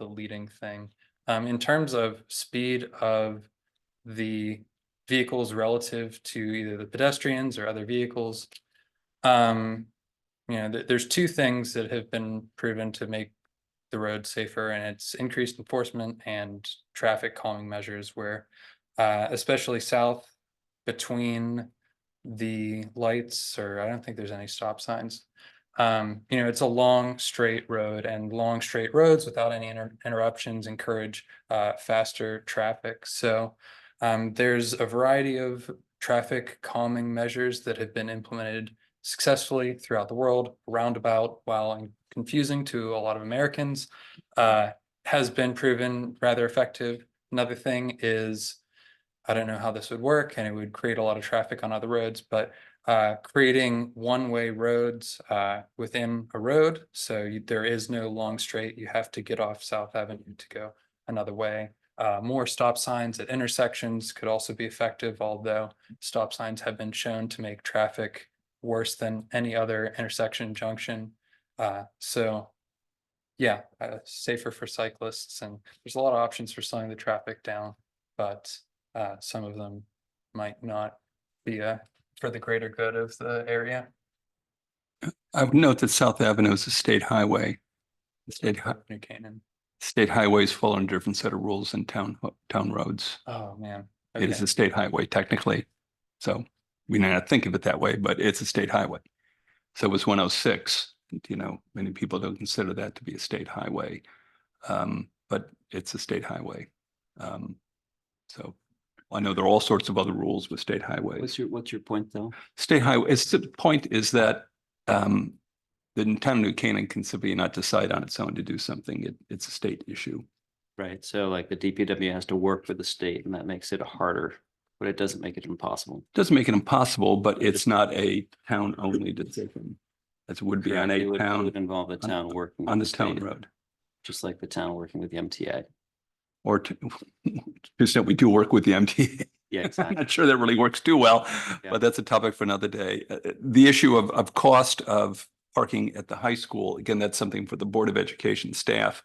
leading thing. In terms of speed of the vehicles relative to either the pedestrians or other vehicles, there's two things that have been proven to make the road safer, and it's increased enforcement and traffic calming measures where especially south between the lights, or I don't think there's any stop signs. It's a long straight road, and long straight roads without any interruptions encourage faster traffic. So there's a variety of traffic calming measures that have been implemented successfully throughout the world. Roundabout, while confusing to a lot of Americans, has been proven rather effective. Another thing is, I don't know how this would work, and it would create a lot of traffic on other roads, but creating one-way roads within a road. So there is no long straight. You have to get off South Avenue to go another way. More stop signs at intersections could also be effective, although stop signs have been shown to make traffic worse than any other intersection junction. So yeah, safer for cyclists, and there's a lot of options for slowing the traffic down, but some of them might not be for the greater good of the area. I would note that South Avenue is a state highway. New Canaan. State highways follow a different set of rules than town roads. Oh, man. It is Okay. a state highway technically. So we may not think of it that way, but it's a state highway. So it was 106. Many people don't consider that to be a state highway. But it's a state highway. So I know there are all sorts of other rules with state highways. What's your point though? State highway, the point is that the town of New Canaan can simply not decide on its own to do something. It's a state issue. Right, so like the DPW has to work with the state, and that makes it harder, but it doesn't make it impossible. Doesn't make it impossible, but it's not a town-only decision, as it would be on It a would town, involve the town working on with the town state, road. just like the town working with the MTA. Or to the extent we do work with the MTA. Yeah, I'm exactly. not sure that really works too well, Yeah. but that's a topic for another day. The issue of cost of parking at the high school, again, that's something for the Board of Education staff.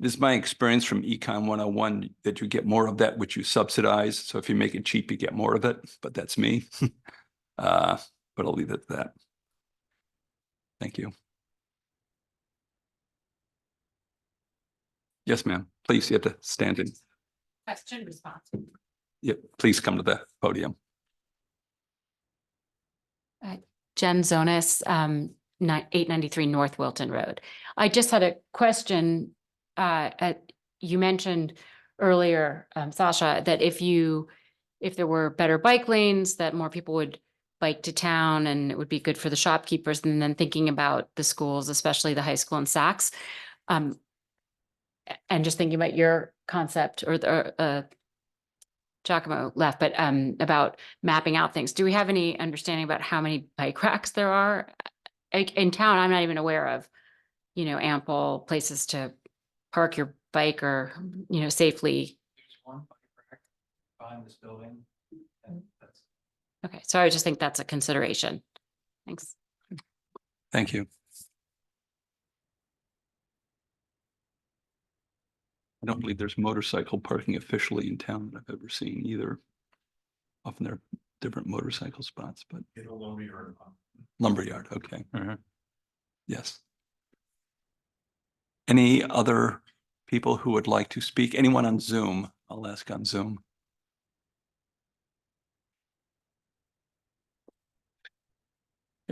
This is my experience from Econ 101 that you get more of that which you subsidize. So if you make it cheap, you get more of it, but that's me. But I'll leave it at that. Thank you. Yes, ma'am. Please, you have to stand in. Question response. Yeah, please come to the podium. Jen Zonas, 893 North Wilton Road. I just had a question. You mentioned earlier, Sasha, that if there were better bike lanes, that more people would bike to town and it would be good for the shopkeepers. And then thinking about the schools, especially the high school in Saks, and just thinking about your concept, or the Giacomo left, but about mapping out things. Do we have any understanding about how many bike racks there are in town? I'm not even aware of, ample places to park your bike or, safely. There's one bike rack behind this building. And that's Okay, so I just think that's a consideration. Thanks. Thank you. I don't believe there's motorcycle parking officially in town that I've ever seen either. Often there are different motorcycle spots, but. Lumberyard, okay. Mhm. Yes. Any other people who would like to speak? Anyone on Zoom? I'll ask on Zoom.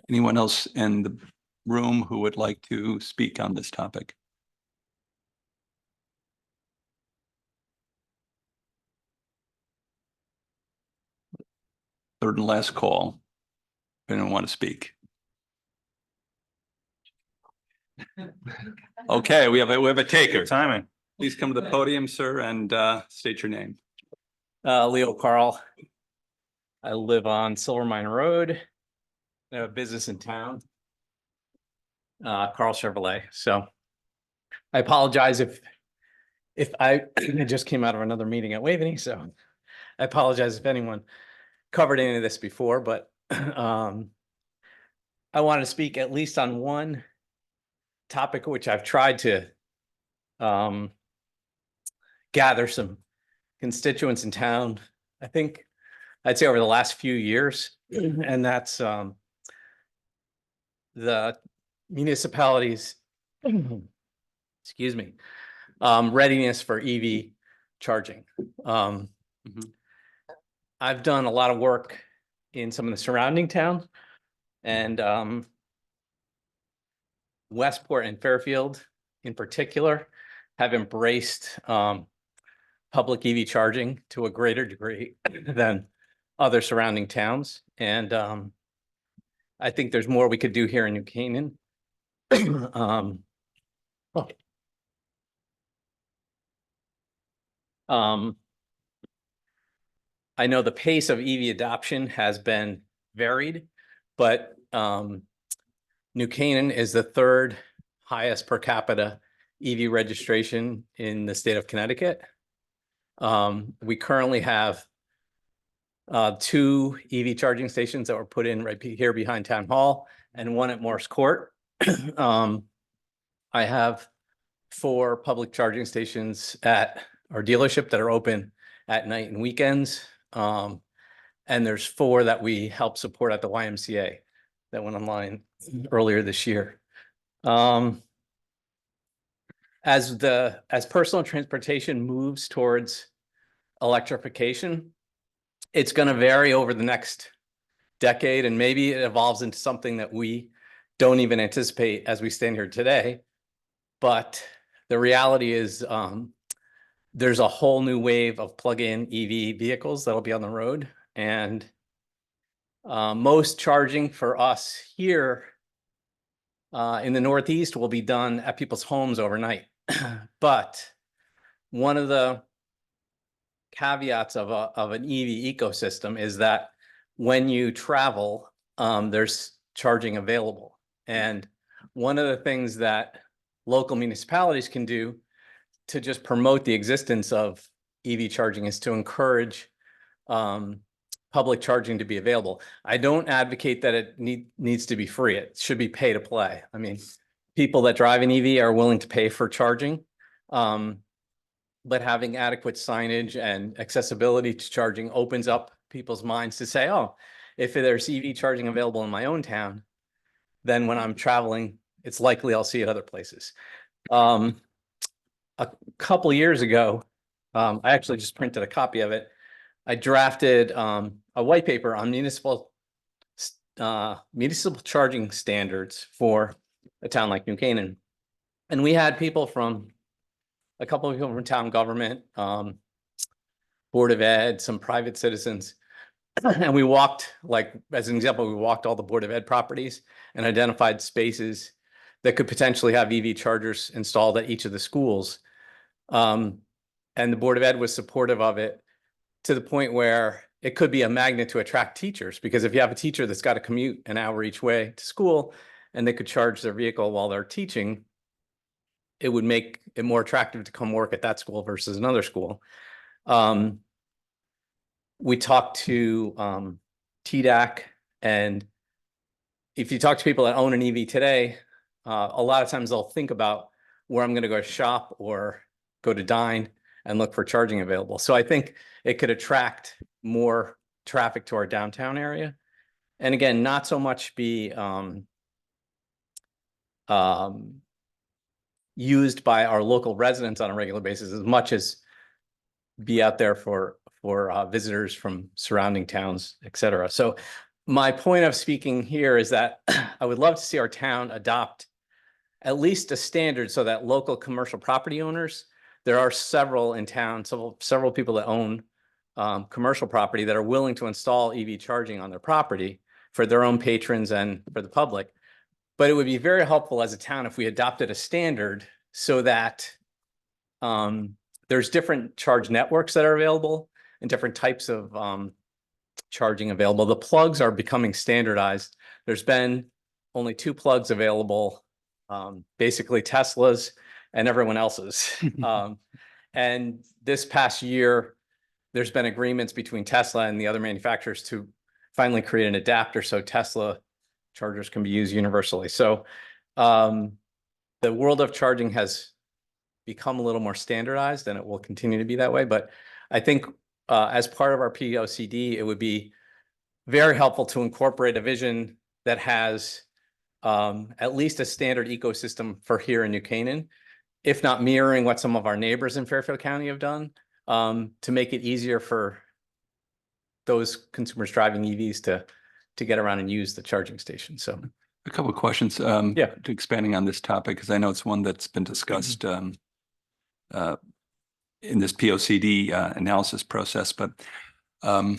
Anyone else in the room who would like to speak on this topic? Third and last call. If anyone want to speak? Okay, we have a taker. Timing. Please come to the podium, sir, and state your name. Leo Carl. I live on Silver Mine Road. I have a business in town. Carl Chevrolet. So I apologize if I just came out of another meeting at Waveney, so I apologize if anyone covered any of this before, but I wanted to speak at least on one topic which I've tried to gather some constituents in town. I think I'd say over the last few years, and that's the municipalities, excuse me, readiness for EV charging. I've done a lot of work in some of the surrounding towns, and Westport and Fairfield in particular have embraced public EV charging to a greater degree than other surrounding towns. And I think there's more we could do here in New Canaan. I know the pace of EV adoption has been varied, but New Canaan is the third highest per capita EV registration in the state of Connecticut. We currently have 2 EV charging stations that were put in right here behind Town Hall and 1 at Morris Court. I have 4 public charging stations at our dealership that are open at night and weekends. And there's 4 that we help support at the YMCA that went online earlier this year. As personal transportation moves towards electrification, it's going to vary over the next decade, and maybe it evolves into something that we don't even anticipate as we stand here today. But the reality is there's a whole new wave of plug-in EV vehicles that'll be on the road, and most charging for us here in the Northeast will be done at people's homes overnight. But one of the caveats of an EV ecosystem is that when you travel, there's charging available. And one of the things that local municipalities can do to just promote the existence of EV charging is to encourage public charging to be available. I don't advocate that it needs to be free. It should be pay to play. I mean, people that drive an EV are willing to pay for charging, but having adequate signage and accessibility to charging opens up people's minds to say, oh, if there's EV charging available in my own town, then when I'm traveling, it's likely I'll see it other places. A couple years ago, I actually just printed a copy of it. I drafted a white paper on municipal charging standards for a town like New Canaan. And we had people from a couple of people from town government, Board of Ed, some private citizens. And we walked, like, as an example, we walked all the Board of Ed properties and identified spaces that could potentially have EV chargers installed at each of the schools. And the Board of Ed was supportive of it to the point where it could be a magnet to attract teachers, because if you have a teacher that's got to commute an hour each way to school and they could charge their vehicle while they're teaching, it would make it more attractive to come work at that school versus another school. We talked to TDAC, and if you talk to people that own an EV today, a lot of times they'll think about where I'm going to go shop or go to dine and look for charging available. So I think it could attract more traffic to our downtown area. And again, not so much be used by our local residents on a regular basis as much as be out there for visitors from surrounding towns, et cetera. So my point of speaking here is that I would love to see our town adopt at least a standard so that local commercial property owners, there are several in town, several people that own commercial property that are willing to install EV charging on their property for their own patrons and for the public. But it would be very helpful as a town if we adopted a standard so that there's different charge networks that are available and different types of charging available. The plugs are becoming standardized. There's been only 2 plugs available, basically Tesla's and everyone else's. And this past year, there's been agreements between Tesla and the other manufacturers to finally create an adapter so Tesla chargers can be used universally. So the world of charging has become a little more standardized, and it will continue to be that way. But I think as part of our POCD, it would be very helpful to incorporate a vision that has at least a standard ecosystem for here in New Canaan, if not mirroring what some of our neighbors in Fairfield County have done, to make it easier for those consumers driving EVs to get around and use the charging station. So A couple of questions, Yeah. to expanding on this topic, because I know it's one that's been discussed in this POCD analysis process, but I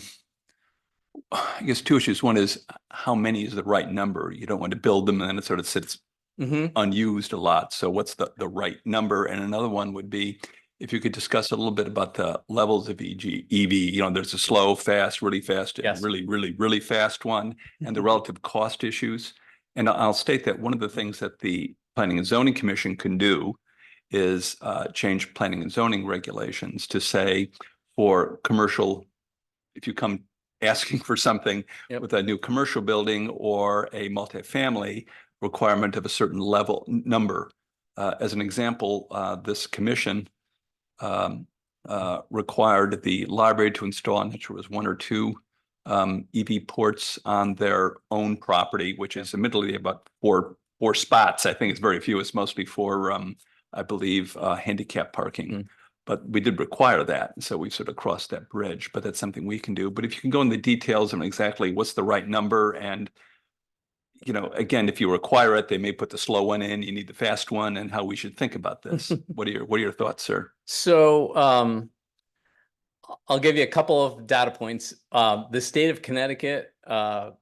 guess 2 issues. One is how many is the right number? You don't want to build them and then it sort of sits unused a lot. So what's the right number? And another one would be if you could discuss a little bit about the levels of EV. You know, there's a slow, fast, really fast, Yes. and really fast one, and the relative cost issues. And I'll state that one of the things that the Planning and Zoning Commission can do is change planning and zoning regulations to say for commercial, if you come asking for something Yep. with a new commercial building or a multifamily requirement of a certain level number. As an example, this commission required the library to install, I'm not sure it was 1 or 2 EV ports on their own property, which is admittedly about four spots. I think it's very few. It's mostly for, I believe, handicap parking. But we did require that. So we sort of crossed that bridge, but that's something we can do. But if you can go into the details on exactly what's the right number, and, you know, again, if you require it, they may put the slow one in, you need the fast one, and how we should think about this. What are your thoughts, sir? So I'll give you a couple of data points. The state of Connecticut about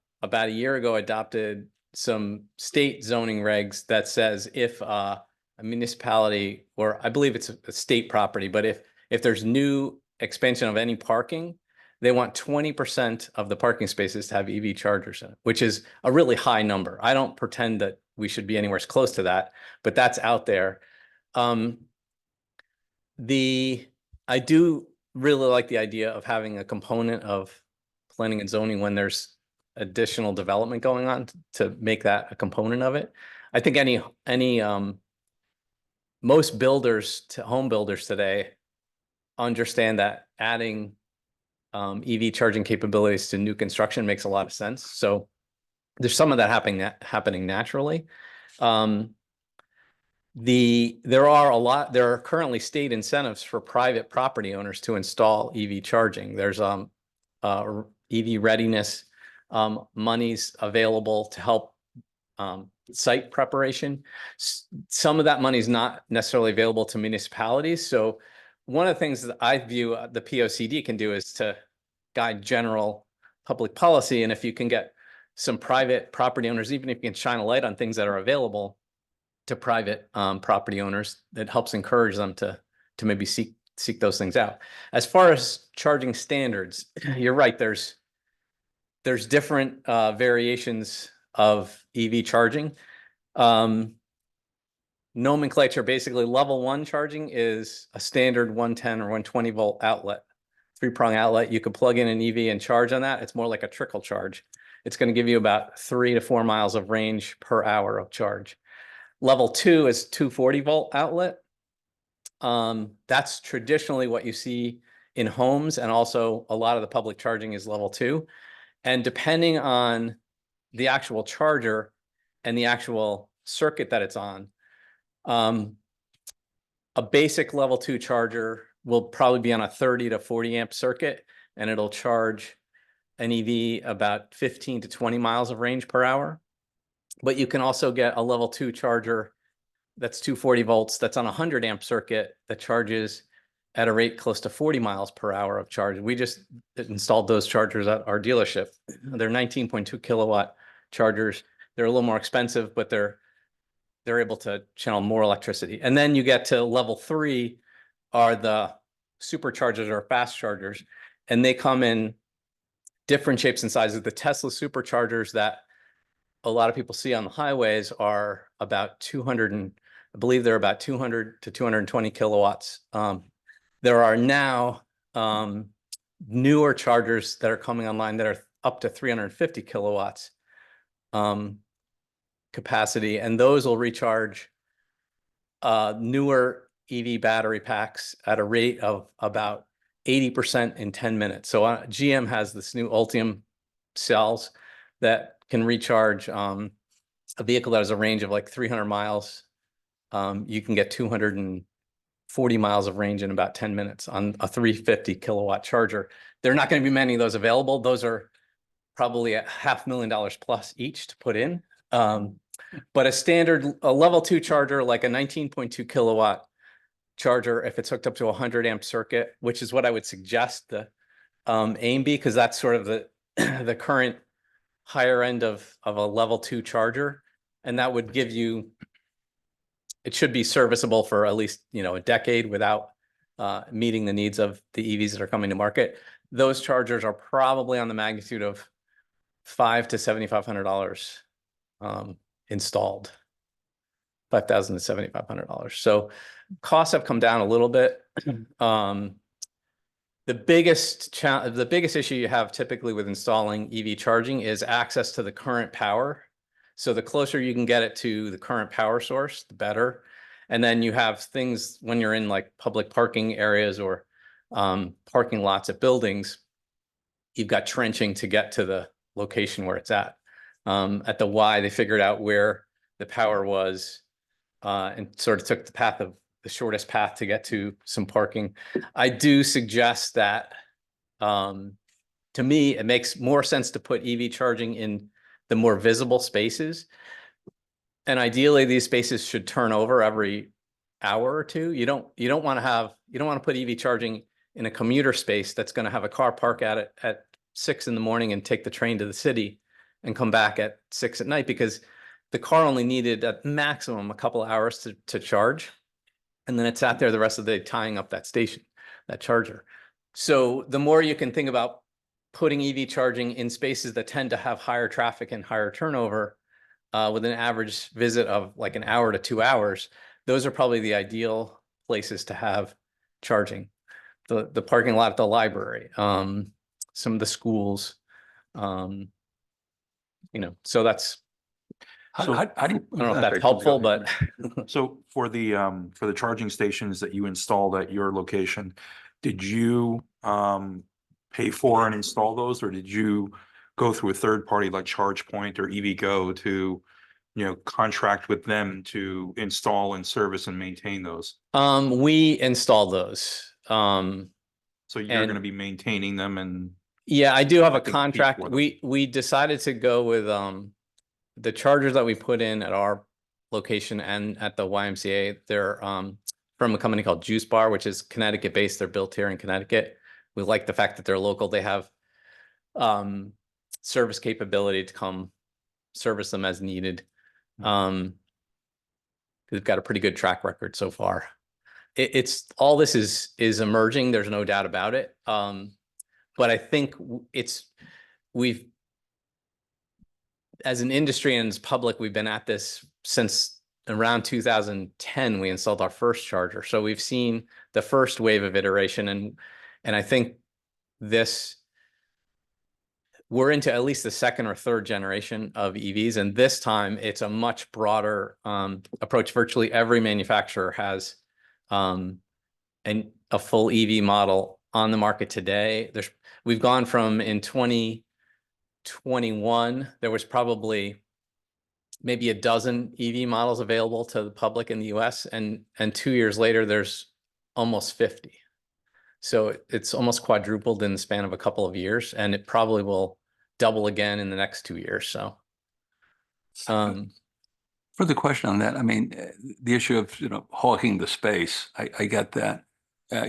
a year ago adopted some state zoning regs that says if a municipality, or I believe it's a state property, but if there's new expansion of any parking, they want 20% of the parking spaces to have EV chargers in it, which is a really high number. I don't pretend that we should be anywhere close to that, but that's out there. I do really like the idea of having a component of planning and zoning when there's additional development going on to make that a component of it. I think most home builders today understand that adding EV charging capabilities to new construction makes a lot of sense. So there's some of that happening naturally. There are currently state incentives for private property owners to install EV charging. There's EV readiness monies available to help site preparation. Some of that money is not necessarily available to municipalities. So one of the things that I view the POCD can do is to guide general public policy. And if you can get some private property owners, even if you can shine a light on things that are available to private property owners, that helps encourage them to maybe seek those things out. As far as charging standards, you're right. There's different variations of EV charging. Nomenclature, basically level 1 charging is a standard 110 or 120 volt outlet, 3-prong outlet. You could plug in an EV and charge on that. It's more like a trickle charge. It's going to give you about 3 to 4 miles of range per hour of charge. Level 2 is 240 volt outlet. That's traditionally what you see in homes, and also a lot of the public charging is level 2. And depending on the actual charger and the actual circuit that it's on, a basic level 2 charger will probably be on a 30 to 40 amp circuit, and it'll charge an EV about 15 to 20 miles of range per hour. But you can also get a level 2 charger that's 240 volts, that's on a 100 amp circuit that charges at a rate close to 40 miles per hour of charge. We just installed those chargers at our dealership. They're 19.2 kilowatt chargers. They're a little more expensive, but they're able to channel more electricity. And then you get to level 3 are the superchargers or fast chargers, and they come in different shapes and sizes. The Tesla superchargers that a lot of people see on the highways are about 200 and I believe they're about 200 to 220 kilowatts. There are now newer chargers that are coming online that are up to 350 kilowatts capacity, and those will recharge newer EV battery packs at a rate of about 80% in 10 minutes. So GM has this new Ultium cells that can recharge a vehicle that has a range of like 300 miles. You can get 240 miles of range in about 10 minutes on a 350 kilowatt charger. There are not going to be many of those available. Those are probably $500,000 plus each to put in. But a level 2 charger, like a 19.2 kilowatt charger, if it's hooked up to a 100 amp circuit, which is what I would suggest the aim be, because that's sort of the the current higher end of a level 2 charger, and that would give you, it should be serviceable for at least, a decade without meeting the needs of the EVs that are coming to market. Those chargers are probably on the magnitude of $500 to $7,500 installed, $5,000 to $7,500. So costs have come down a little bit. The biggest issue you have typically with installing EV charging is access to the current power. So the closer you can get it to the current power source, the better. And then you have things when you're in like public parking areas or parking lots at buildings, you've got trenching to get to the location where it's at. At the Y, they figured out where the power was and sort of took the shortest path to get to some parking. I do suggest that, to me, it makes more sense to put EV charging in the more visible spaces. And ideally, these spaces should turn over every hour or two. You don't want to put EV charging in a commuter space that's going to have a car park at it at 6 in the morning and take the train to the city and come back at 6 at night, because the car only needed at maximum a couple of hours to charge. And then it sat there the rest of the day tying up that station, that charger. So the more you can think about putting EV charging in spaces that tend to have higher traffic and higher turnover, with an average visit of like an hour to 2 hours, those are probably the ideal places to have charging. The parking lot at the library, some of the schools, so that's, How do you? I don't know if that's helpful, but So for the charging stations that you installed at your location, did you pay for and install those, or did you go through a third party like ChargePoint or EVgo to, contract with them to install and service and maintain those? we installed those. So you're and- going to be maintaining them and Yeah, I do have a Big piece contract. for them. We decided to go with the chargers that we put in at our location and at the YMCA. They're from a company called Juice Bar, which is Connecticut based. They're built here in Connecticut. We like the fact that they're local. They have service capability to come service them as needed. They've got a pretty good track record so far. It's all this is emerging. There's no doubt about it. But I think we've, as an industry and as public, we've been at this since around 2010. We installed our first charger. So we've seen the first wave of iteration, and I think we're into at least the second or third generation of EVs. And this time it's a much broader approach. Virtually every manufacturer has a full EV model on the market today. We've gone from in 2021, there was probably maybe a dozen EV models available to the public in the US, and 2 years later, there's almost 50. So it's almost quadrupled in the span of a couple of years, and it probably will double again in the next 2 years. So, Further question on that. I mean, the issue of, hawking the space, I get that.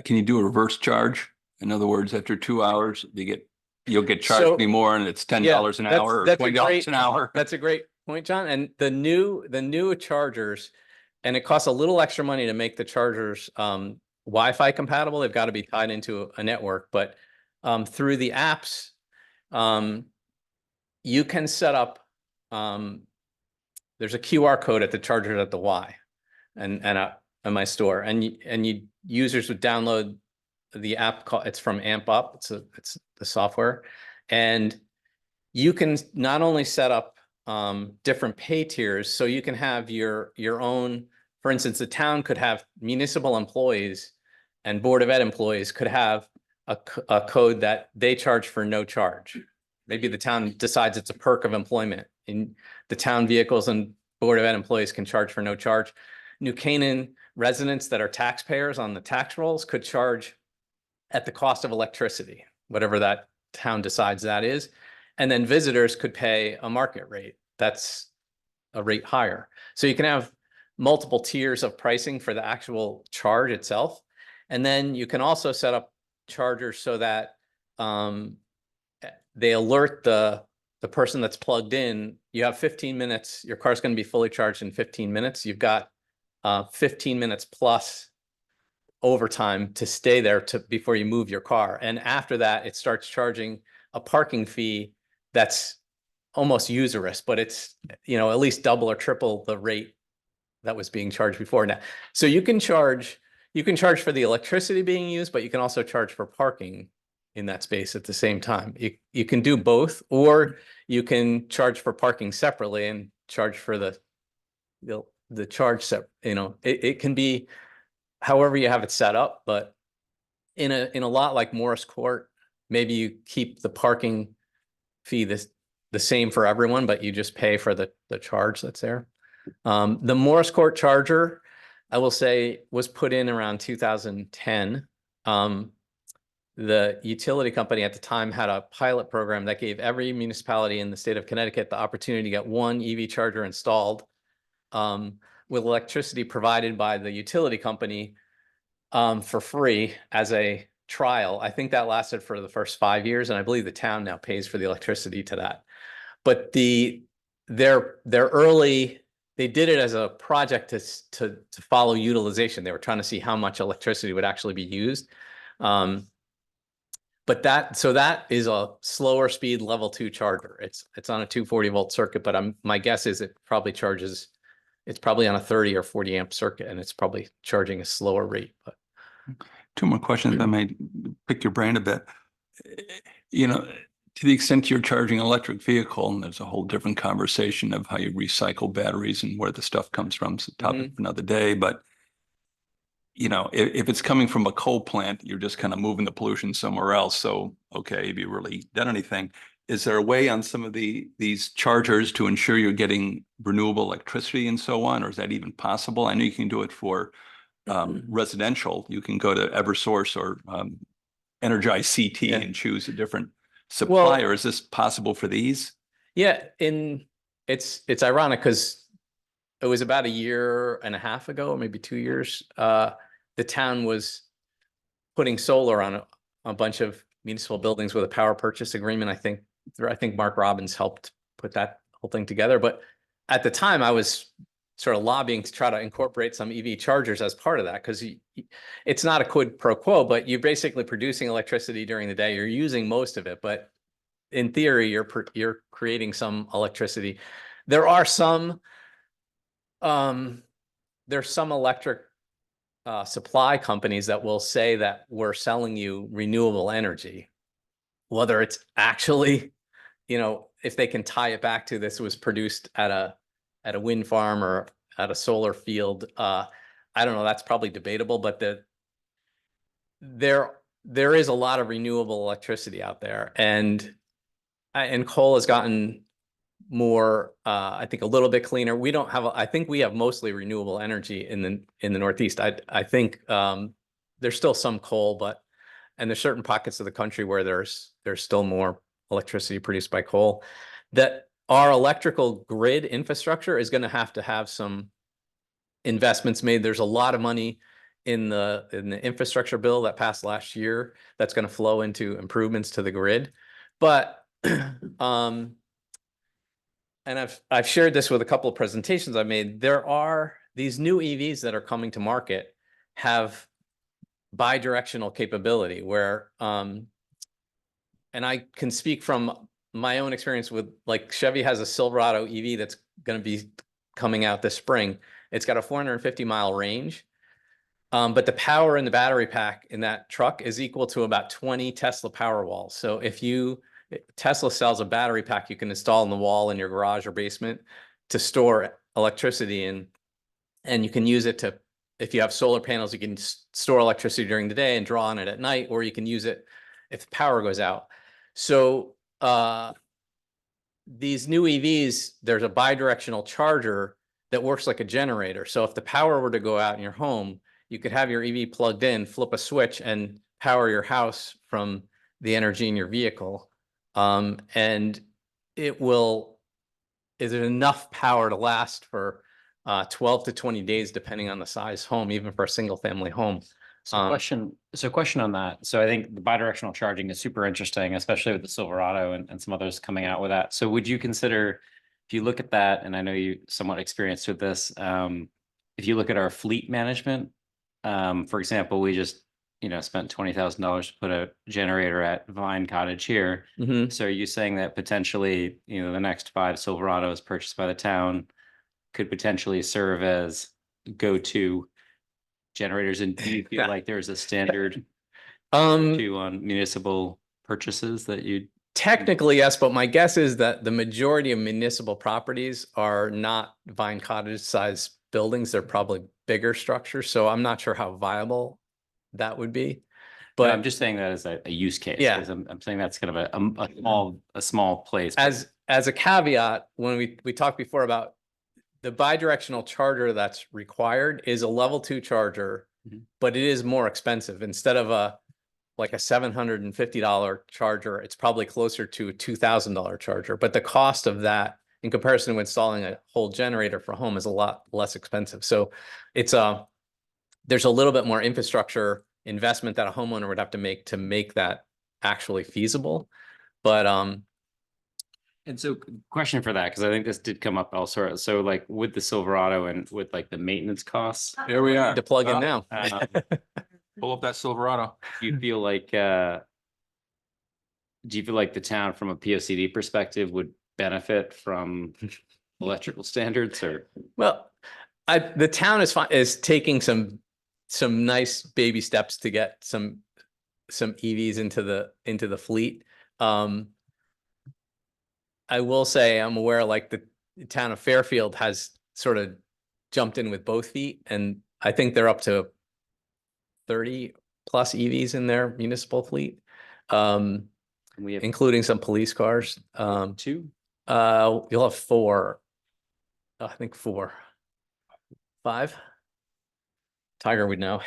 Can you do a reverse charge? In other words, after 2 hours, you'll get charged So- me more and it's $10 an that's- hour or that's a $20 great- an hour? That's a great point, John. And the new chargers, and it costs a little extra money to make the chargers Wi-Fi compatible. They've got to be tied into a network, but through the apps, you can set up. There's a QR code at the charger at the Y, and at my store, and users would download the app. It's from Amp Up. It's the software, and you can not only set up different pay tiers, so you can have your own. For instance, the town could have municipal employees and Board of Ed employees could have a code that they charge for no charge. Maybe the town decides it's a perk of employment, and the town vehicles and Board of Ed employees can charge for no charge. New Canaan residents that are taxpayers on the tax rolls could charge at the cost of electricity, whatever that town decides that is. And then visitors could pay a market rate. That's a rate higher. So you can have multiple tiers of pricing for the actual charge itself. And then you can also set up chargers so that they alert the person that's plugged in. You have 15 minutes, your car's going to be fully charged in 15 minutes. You've got 15 minutes plus overtime to stay there before you move your car. And after that, it starts charging a parking fee that's almost usurious, but it's, at least double or triple the rate that was being charged before now. So you can charge for the electricity being used, but you can also charge for parking in that space at the same time. You can do both, or you can charge for parking separately and charge for the charge set. It can be however you have it set up, but in a lot like Morris Court, maybe you keep the parking fee the same for everyone, but you just pay for the charge that's there. The Morris Court charger, I will say, was put in around 2010. The utility company at the time had a pilot program that gave every municipality in the state of Connecticut the opportunity to get one EV charger installed with electricity provided by the utility company for free as a trial. I think that lasted for the first 5 years, and I believe the town now pays for the electricity to that. But their early, they did it as a project to follow utilization. They were trying to see how much electricity would actually be used. But that is a slower speed level 2 charger. It's on a 240 volt circuit, but my guess is it's probably on a 30 or 40 amp circuit, and it's probably charging a slower rate. But 2 more questions, if I may pick your brain a bit. To the extent you're charging an electric vehicle, and there's a whole different conversation of how you recycle batteries and where the stuff comes from. It's a topic for another day, but if it's coming from a coal plant, you're just kind of moving the pollution somewhere else. So, okay, have you really done anything? Is there a way on some of these chargers to ensure you're getting renewable electricity and so on, or is that even possible? I know you can do it for residential. You can go to Eversource or Energize CT and choose a different supplier. Is this possible for these? Yeah, it's ironic because it was about a year and a half ago, or maybe 2 years. The town was putting solar on a bunch of municipal buildings with a power purchase agreement. I think Mark Robbins helped put that whole thing together. But at the time, I was sort of lobbying to try to incorporate some EV chargers as part of that, because it's not a quid pro quo, but you're basically producing electricity during the day. You're using most of it, but in theory, you're creating some electricity. There's some electric supply companies that will say that we're selling you renewable energy, whether it's actually, if they can tie it back to this was produced at a wind farm or at a solar field. I don't know, that's probably debatable, but there is a lot of renewable electricity out there, and coal has gotten more, I think a little bit cleaner. We don't have, I think we have mostly renewable energy in the Northeast. I think there's still some coal, and there's certain pockets of the country where there's still more electricity produced by coal. That our electrical grid infrastructure is going to have some investments made. There's a lot of money in the infrastructure bill that passed last year that's going to flow into improvements to the grid. But and I've shared this with a couple of presentations I made. There are these new EVs that are coming to market have bi-directional capability where and I can speak from my own experience with, like, Chevy has a Silverado EV that's going to be coming out this spring. It's got a 450-mile range, but the power in the battery pack in that truck is equal to about 20 Tesla Powerwalls. So if Tesla sells a battery pack you can install in the wall in your garage or basement to store electricity in, and you can use it to, if you have solar panels, you can store electricity during the day and draw on it at night, or you can use it if the power goes out. So these new EVs, there's a bi-directional charger that works like a generator. So if the power were to go out in your home, you could have your EV plugged in, flip a switch, and power your house from the energy in your vehicle. And is it enough power to last for 12 to 20 days, depending on the size home, even for a single family home? So question on that. So I think the bidirectional charging is super interesting, especially with the Silverado and some others coming out with that. So would you consider, if you look at that, and I know you somewhat experienced with this, if you look at our fleet management, for example, we just, spent $20,000 to put a generator at Vine Cottage here. Mm-hmm. So are you saying that potentially, the next 5 Silverados purchased by the town could potentially serve as go-to generators? And do you feel like there's a standard on municipal purchases that you? Technically, yes, but my guess is that the majority of municipal properties are not Vine Cottage size buildings. They're probably bigger structures. So I'm not sure how viable that would be. But But I'm just saying that as a use case. Yeah. 'Cause I'm saying that's kind of a small place. as a caveat, when we talked before about the bidirectional charger that's required is a level 2 charger, Mhm. but it is more expensive. Instead of a $750 charger, it's probably closer to a $2,000 charger. But the cost of that in comparison to installing a whole generator for home is a lot less expensive. So it's there's a little bit more infrastructure investment that a homeowner would have to make that actually feasible. But And so question for that, because I think this did come up elsewhere. So like with the Silverado and with like the maintenance costs, Here we are. to plug in now. Pull up that Silverado. do you feel like the town from a POCD perspective would benefit from electrical standards or? Well, the town is taking some nice baby steps to get some EVs into the fleet. I will say I'm aware, like, the town of Fairfield has sort of jumped in with both feet, and I think they're up to 30 plus EVs in their municipal fleet, We have including some police cars. 2. You'll have 4. I think 4. 5. Tiger would know.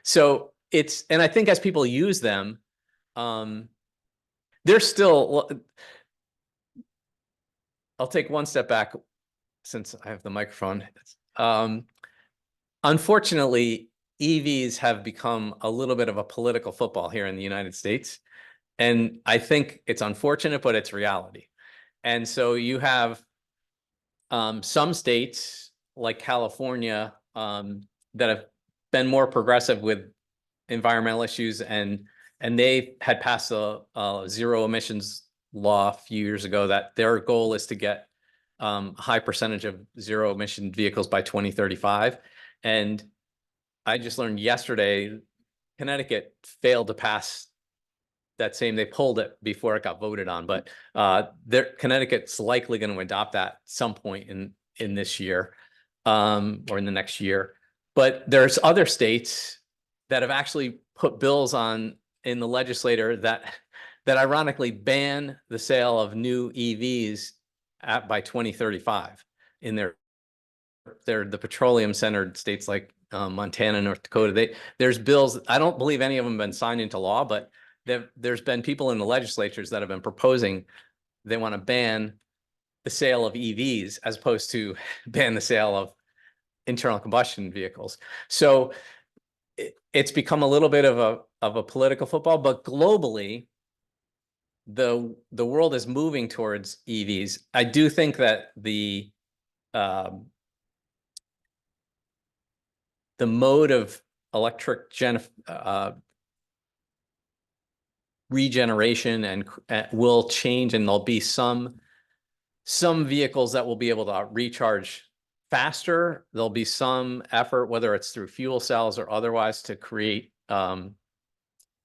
So and I think as people use them, they're still, I'll take one step back since I have the microphone. Unfortunately, EVs have become a little bit of a political football here in the United States. And I think it's unfortunate, but it's reality. And so you have some states like California that have been more progressive with environmental issues, and they had passed a zero emissions law a few years ago that their goal is to get a high percentage of zero emission vehicles by 2035. And I just learned yesterday, Connecticut failed to pass that same, they pulled it before it got voted on, but Connecticut's likely going to adopt that some point in this year, or in the next year. But there's other states that have actually put bills on in the legislature that ironically ban the sale of new EVs by 2035 in the petroleum centered states like Montana, North Dakota. There's bills. I don't believe any of them have been signed into law, but there's been people in the legislatures that have been proposing they want to ban the sale of EVs as opposed to ban the sale of internal combustion vehicles. So it's become a little bit of a political football, but globally, the world is moving towards EVs. I do think that the mode of electric regeneration and will change, and there'll be some vehicles that will be able to recharge faster. There'll be some effort, whether it's through fuel cells or otherwise, to create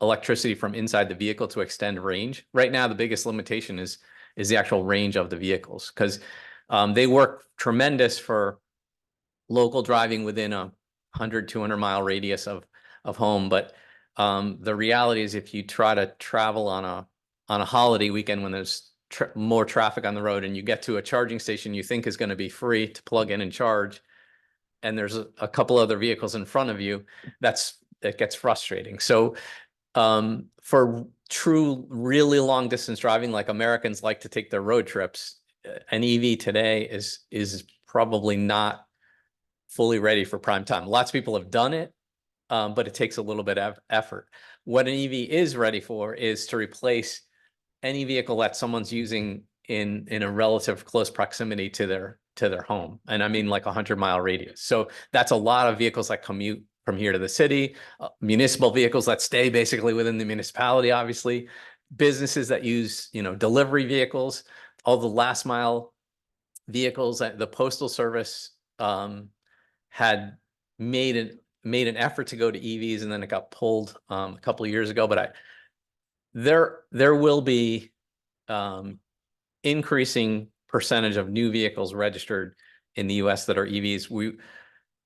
electricity from inside the vehicle to extend range. Right now, the biggest limitation is the actual range of the vehicles, because they work tremendous for local driving within a 100-200 mile radius of home. But the reality is, if you try to travel on a holiday weekend when there's more traffic on the road, and you get to a charging station you think is going to be free to plug in and charge, and there's a couple other vehicles in front of you, it gets frustrating. So for true, really long distance driving, like Americans like to take their road trips, an EV today is probably not fully ready for prime time. Lots of people have done it, but it takes a little bit of effort. What an EV is ready for is to replace any vehicle that someone's using in a relative close proximity to their home. And I mean like 100-mile radius. So that's a lot of vehicles that commute from here to the city, municipal vehicles that stay basically within the municipality, obviously, businesses that use, delivery vehicles, all the last mile vehicles. That the Postal Service had made an effort to go to EVs, and then it got pulled a couple of years ago. But there will be increasing percentage of new vehicles registered in the US that are EVs.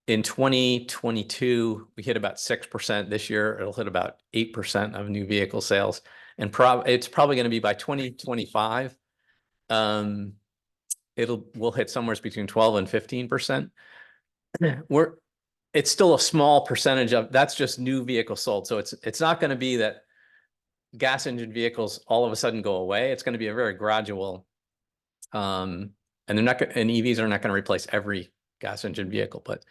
In 2022, we hit about 6%. This year, it'll hit about 8% of new vehicle sales. And it's probably going to be by 2025. We'll hit somewhere between 12 and 15%. It's still a small percentage of that's just new vehicles sold. So it's not going to be that gas engine vehicles all of a sudden go away. It's going to be a very gradual, and EVs are not going to replace every gas engine vehicle, but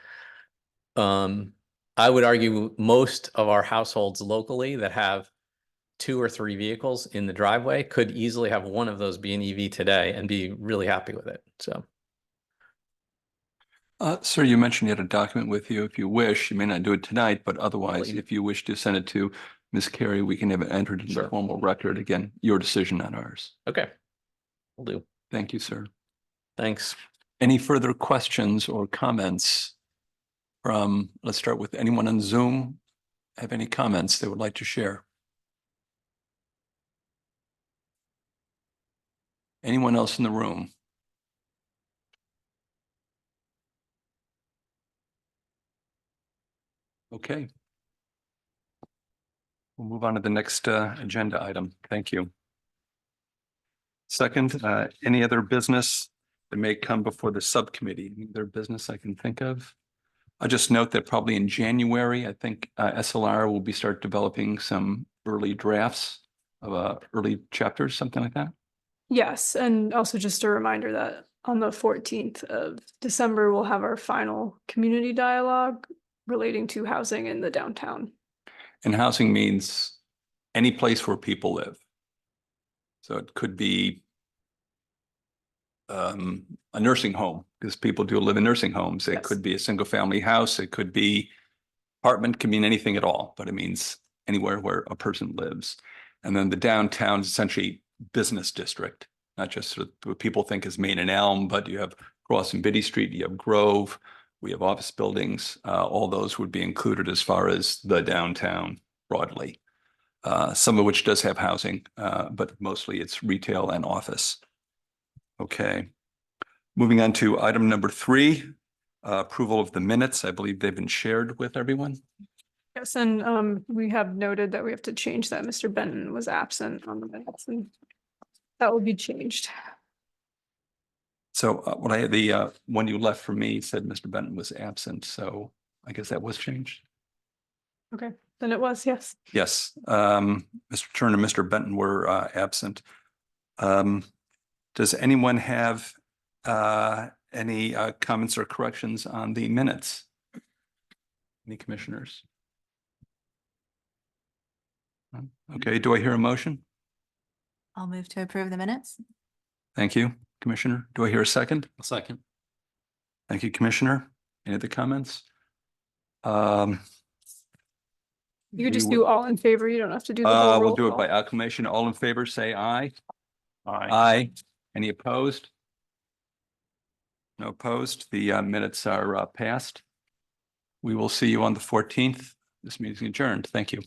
I would argue most of our households locally that have 2 or 3 vehicles in the driveway could easily have one of those be an EV today and be really happy with it. So. Sir, you mentioned you had a document with you. If you wish, you may not do it tonight, but otherwise, if you wish to send it to Ms. Carey, we can have it entered in the formal record. Again, your decision, not ours. Okay, will do. Thank you, sir. Thanks. Any further questions or comments from, let's start with anyone on Zoom. Have any comments they would like to share? Anyone else in the room? Okay. We'll move on to the next agenda item. Thank you. Second, any other business that may come before the subcommittee? Any other business I can think of? I'll just note that probably in January, I think SLR will start developing some early drafts of early chapters, something like that. Yes, and also just a reminder that on the 14th of December, we'll have our final community dialogue relating to housing in the downtown. And housing means any place where people live. So it could be a nursing home, because people do live in nursing homes. It could be a single family house. It could be apartment, can mean anything at all, but it means anywhere where a person lives. And then the downtown is essentially business district, not just sort of what people think is Main and Elm, but you have Cross and Biddy Street, you have Grove, we have office buildings. All those would be included as far as the downtown broadly. Some of which does have housing, but mostly it's retail and office. Okay. Moving on to item number 3, approval of the minutes. I believe they've been shared with everyone. Yes, and we have noted that we have to change that Mr. Benton was absent on the minutes, and that will be changed. So what I had, the one you left for me said Mr. Benton was absent, so I guess that was changed. Okay, then it was, yes. Yes, Mr. Turner, Mr. Benton were absent. Does anyone have any comments or corrections on the minutes? Any commissioners? Okay, do I hear a motion? I'll move to approve the minutes. Thank you, Commissioner. Do I hear a second? A second. Thank you, Commissioner. Any other comments? Um, You could we just will- do all in favor. You don't have to do the whole We'll roll do it call. by acclamation. All in favor, say aye. Aye. Aye. Any opposed? No opposed. The minutes are passed. We will see you on the 14th. This meeting is adjourned. Thank you.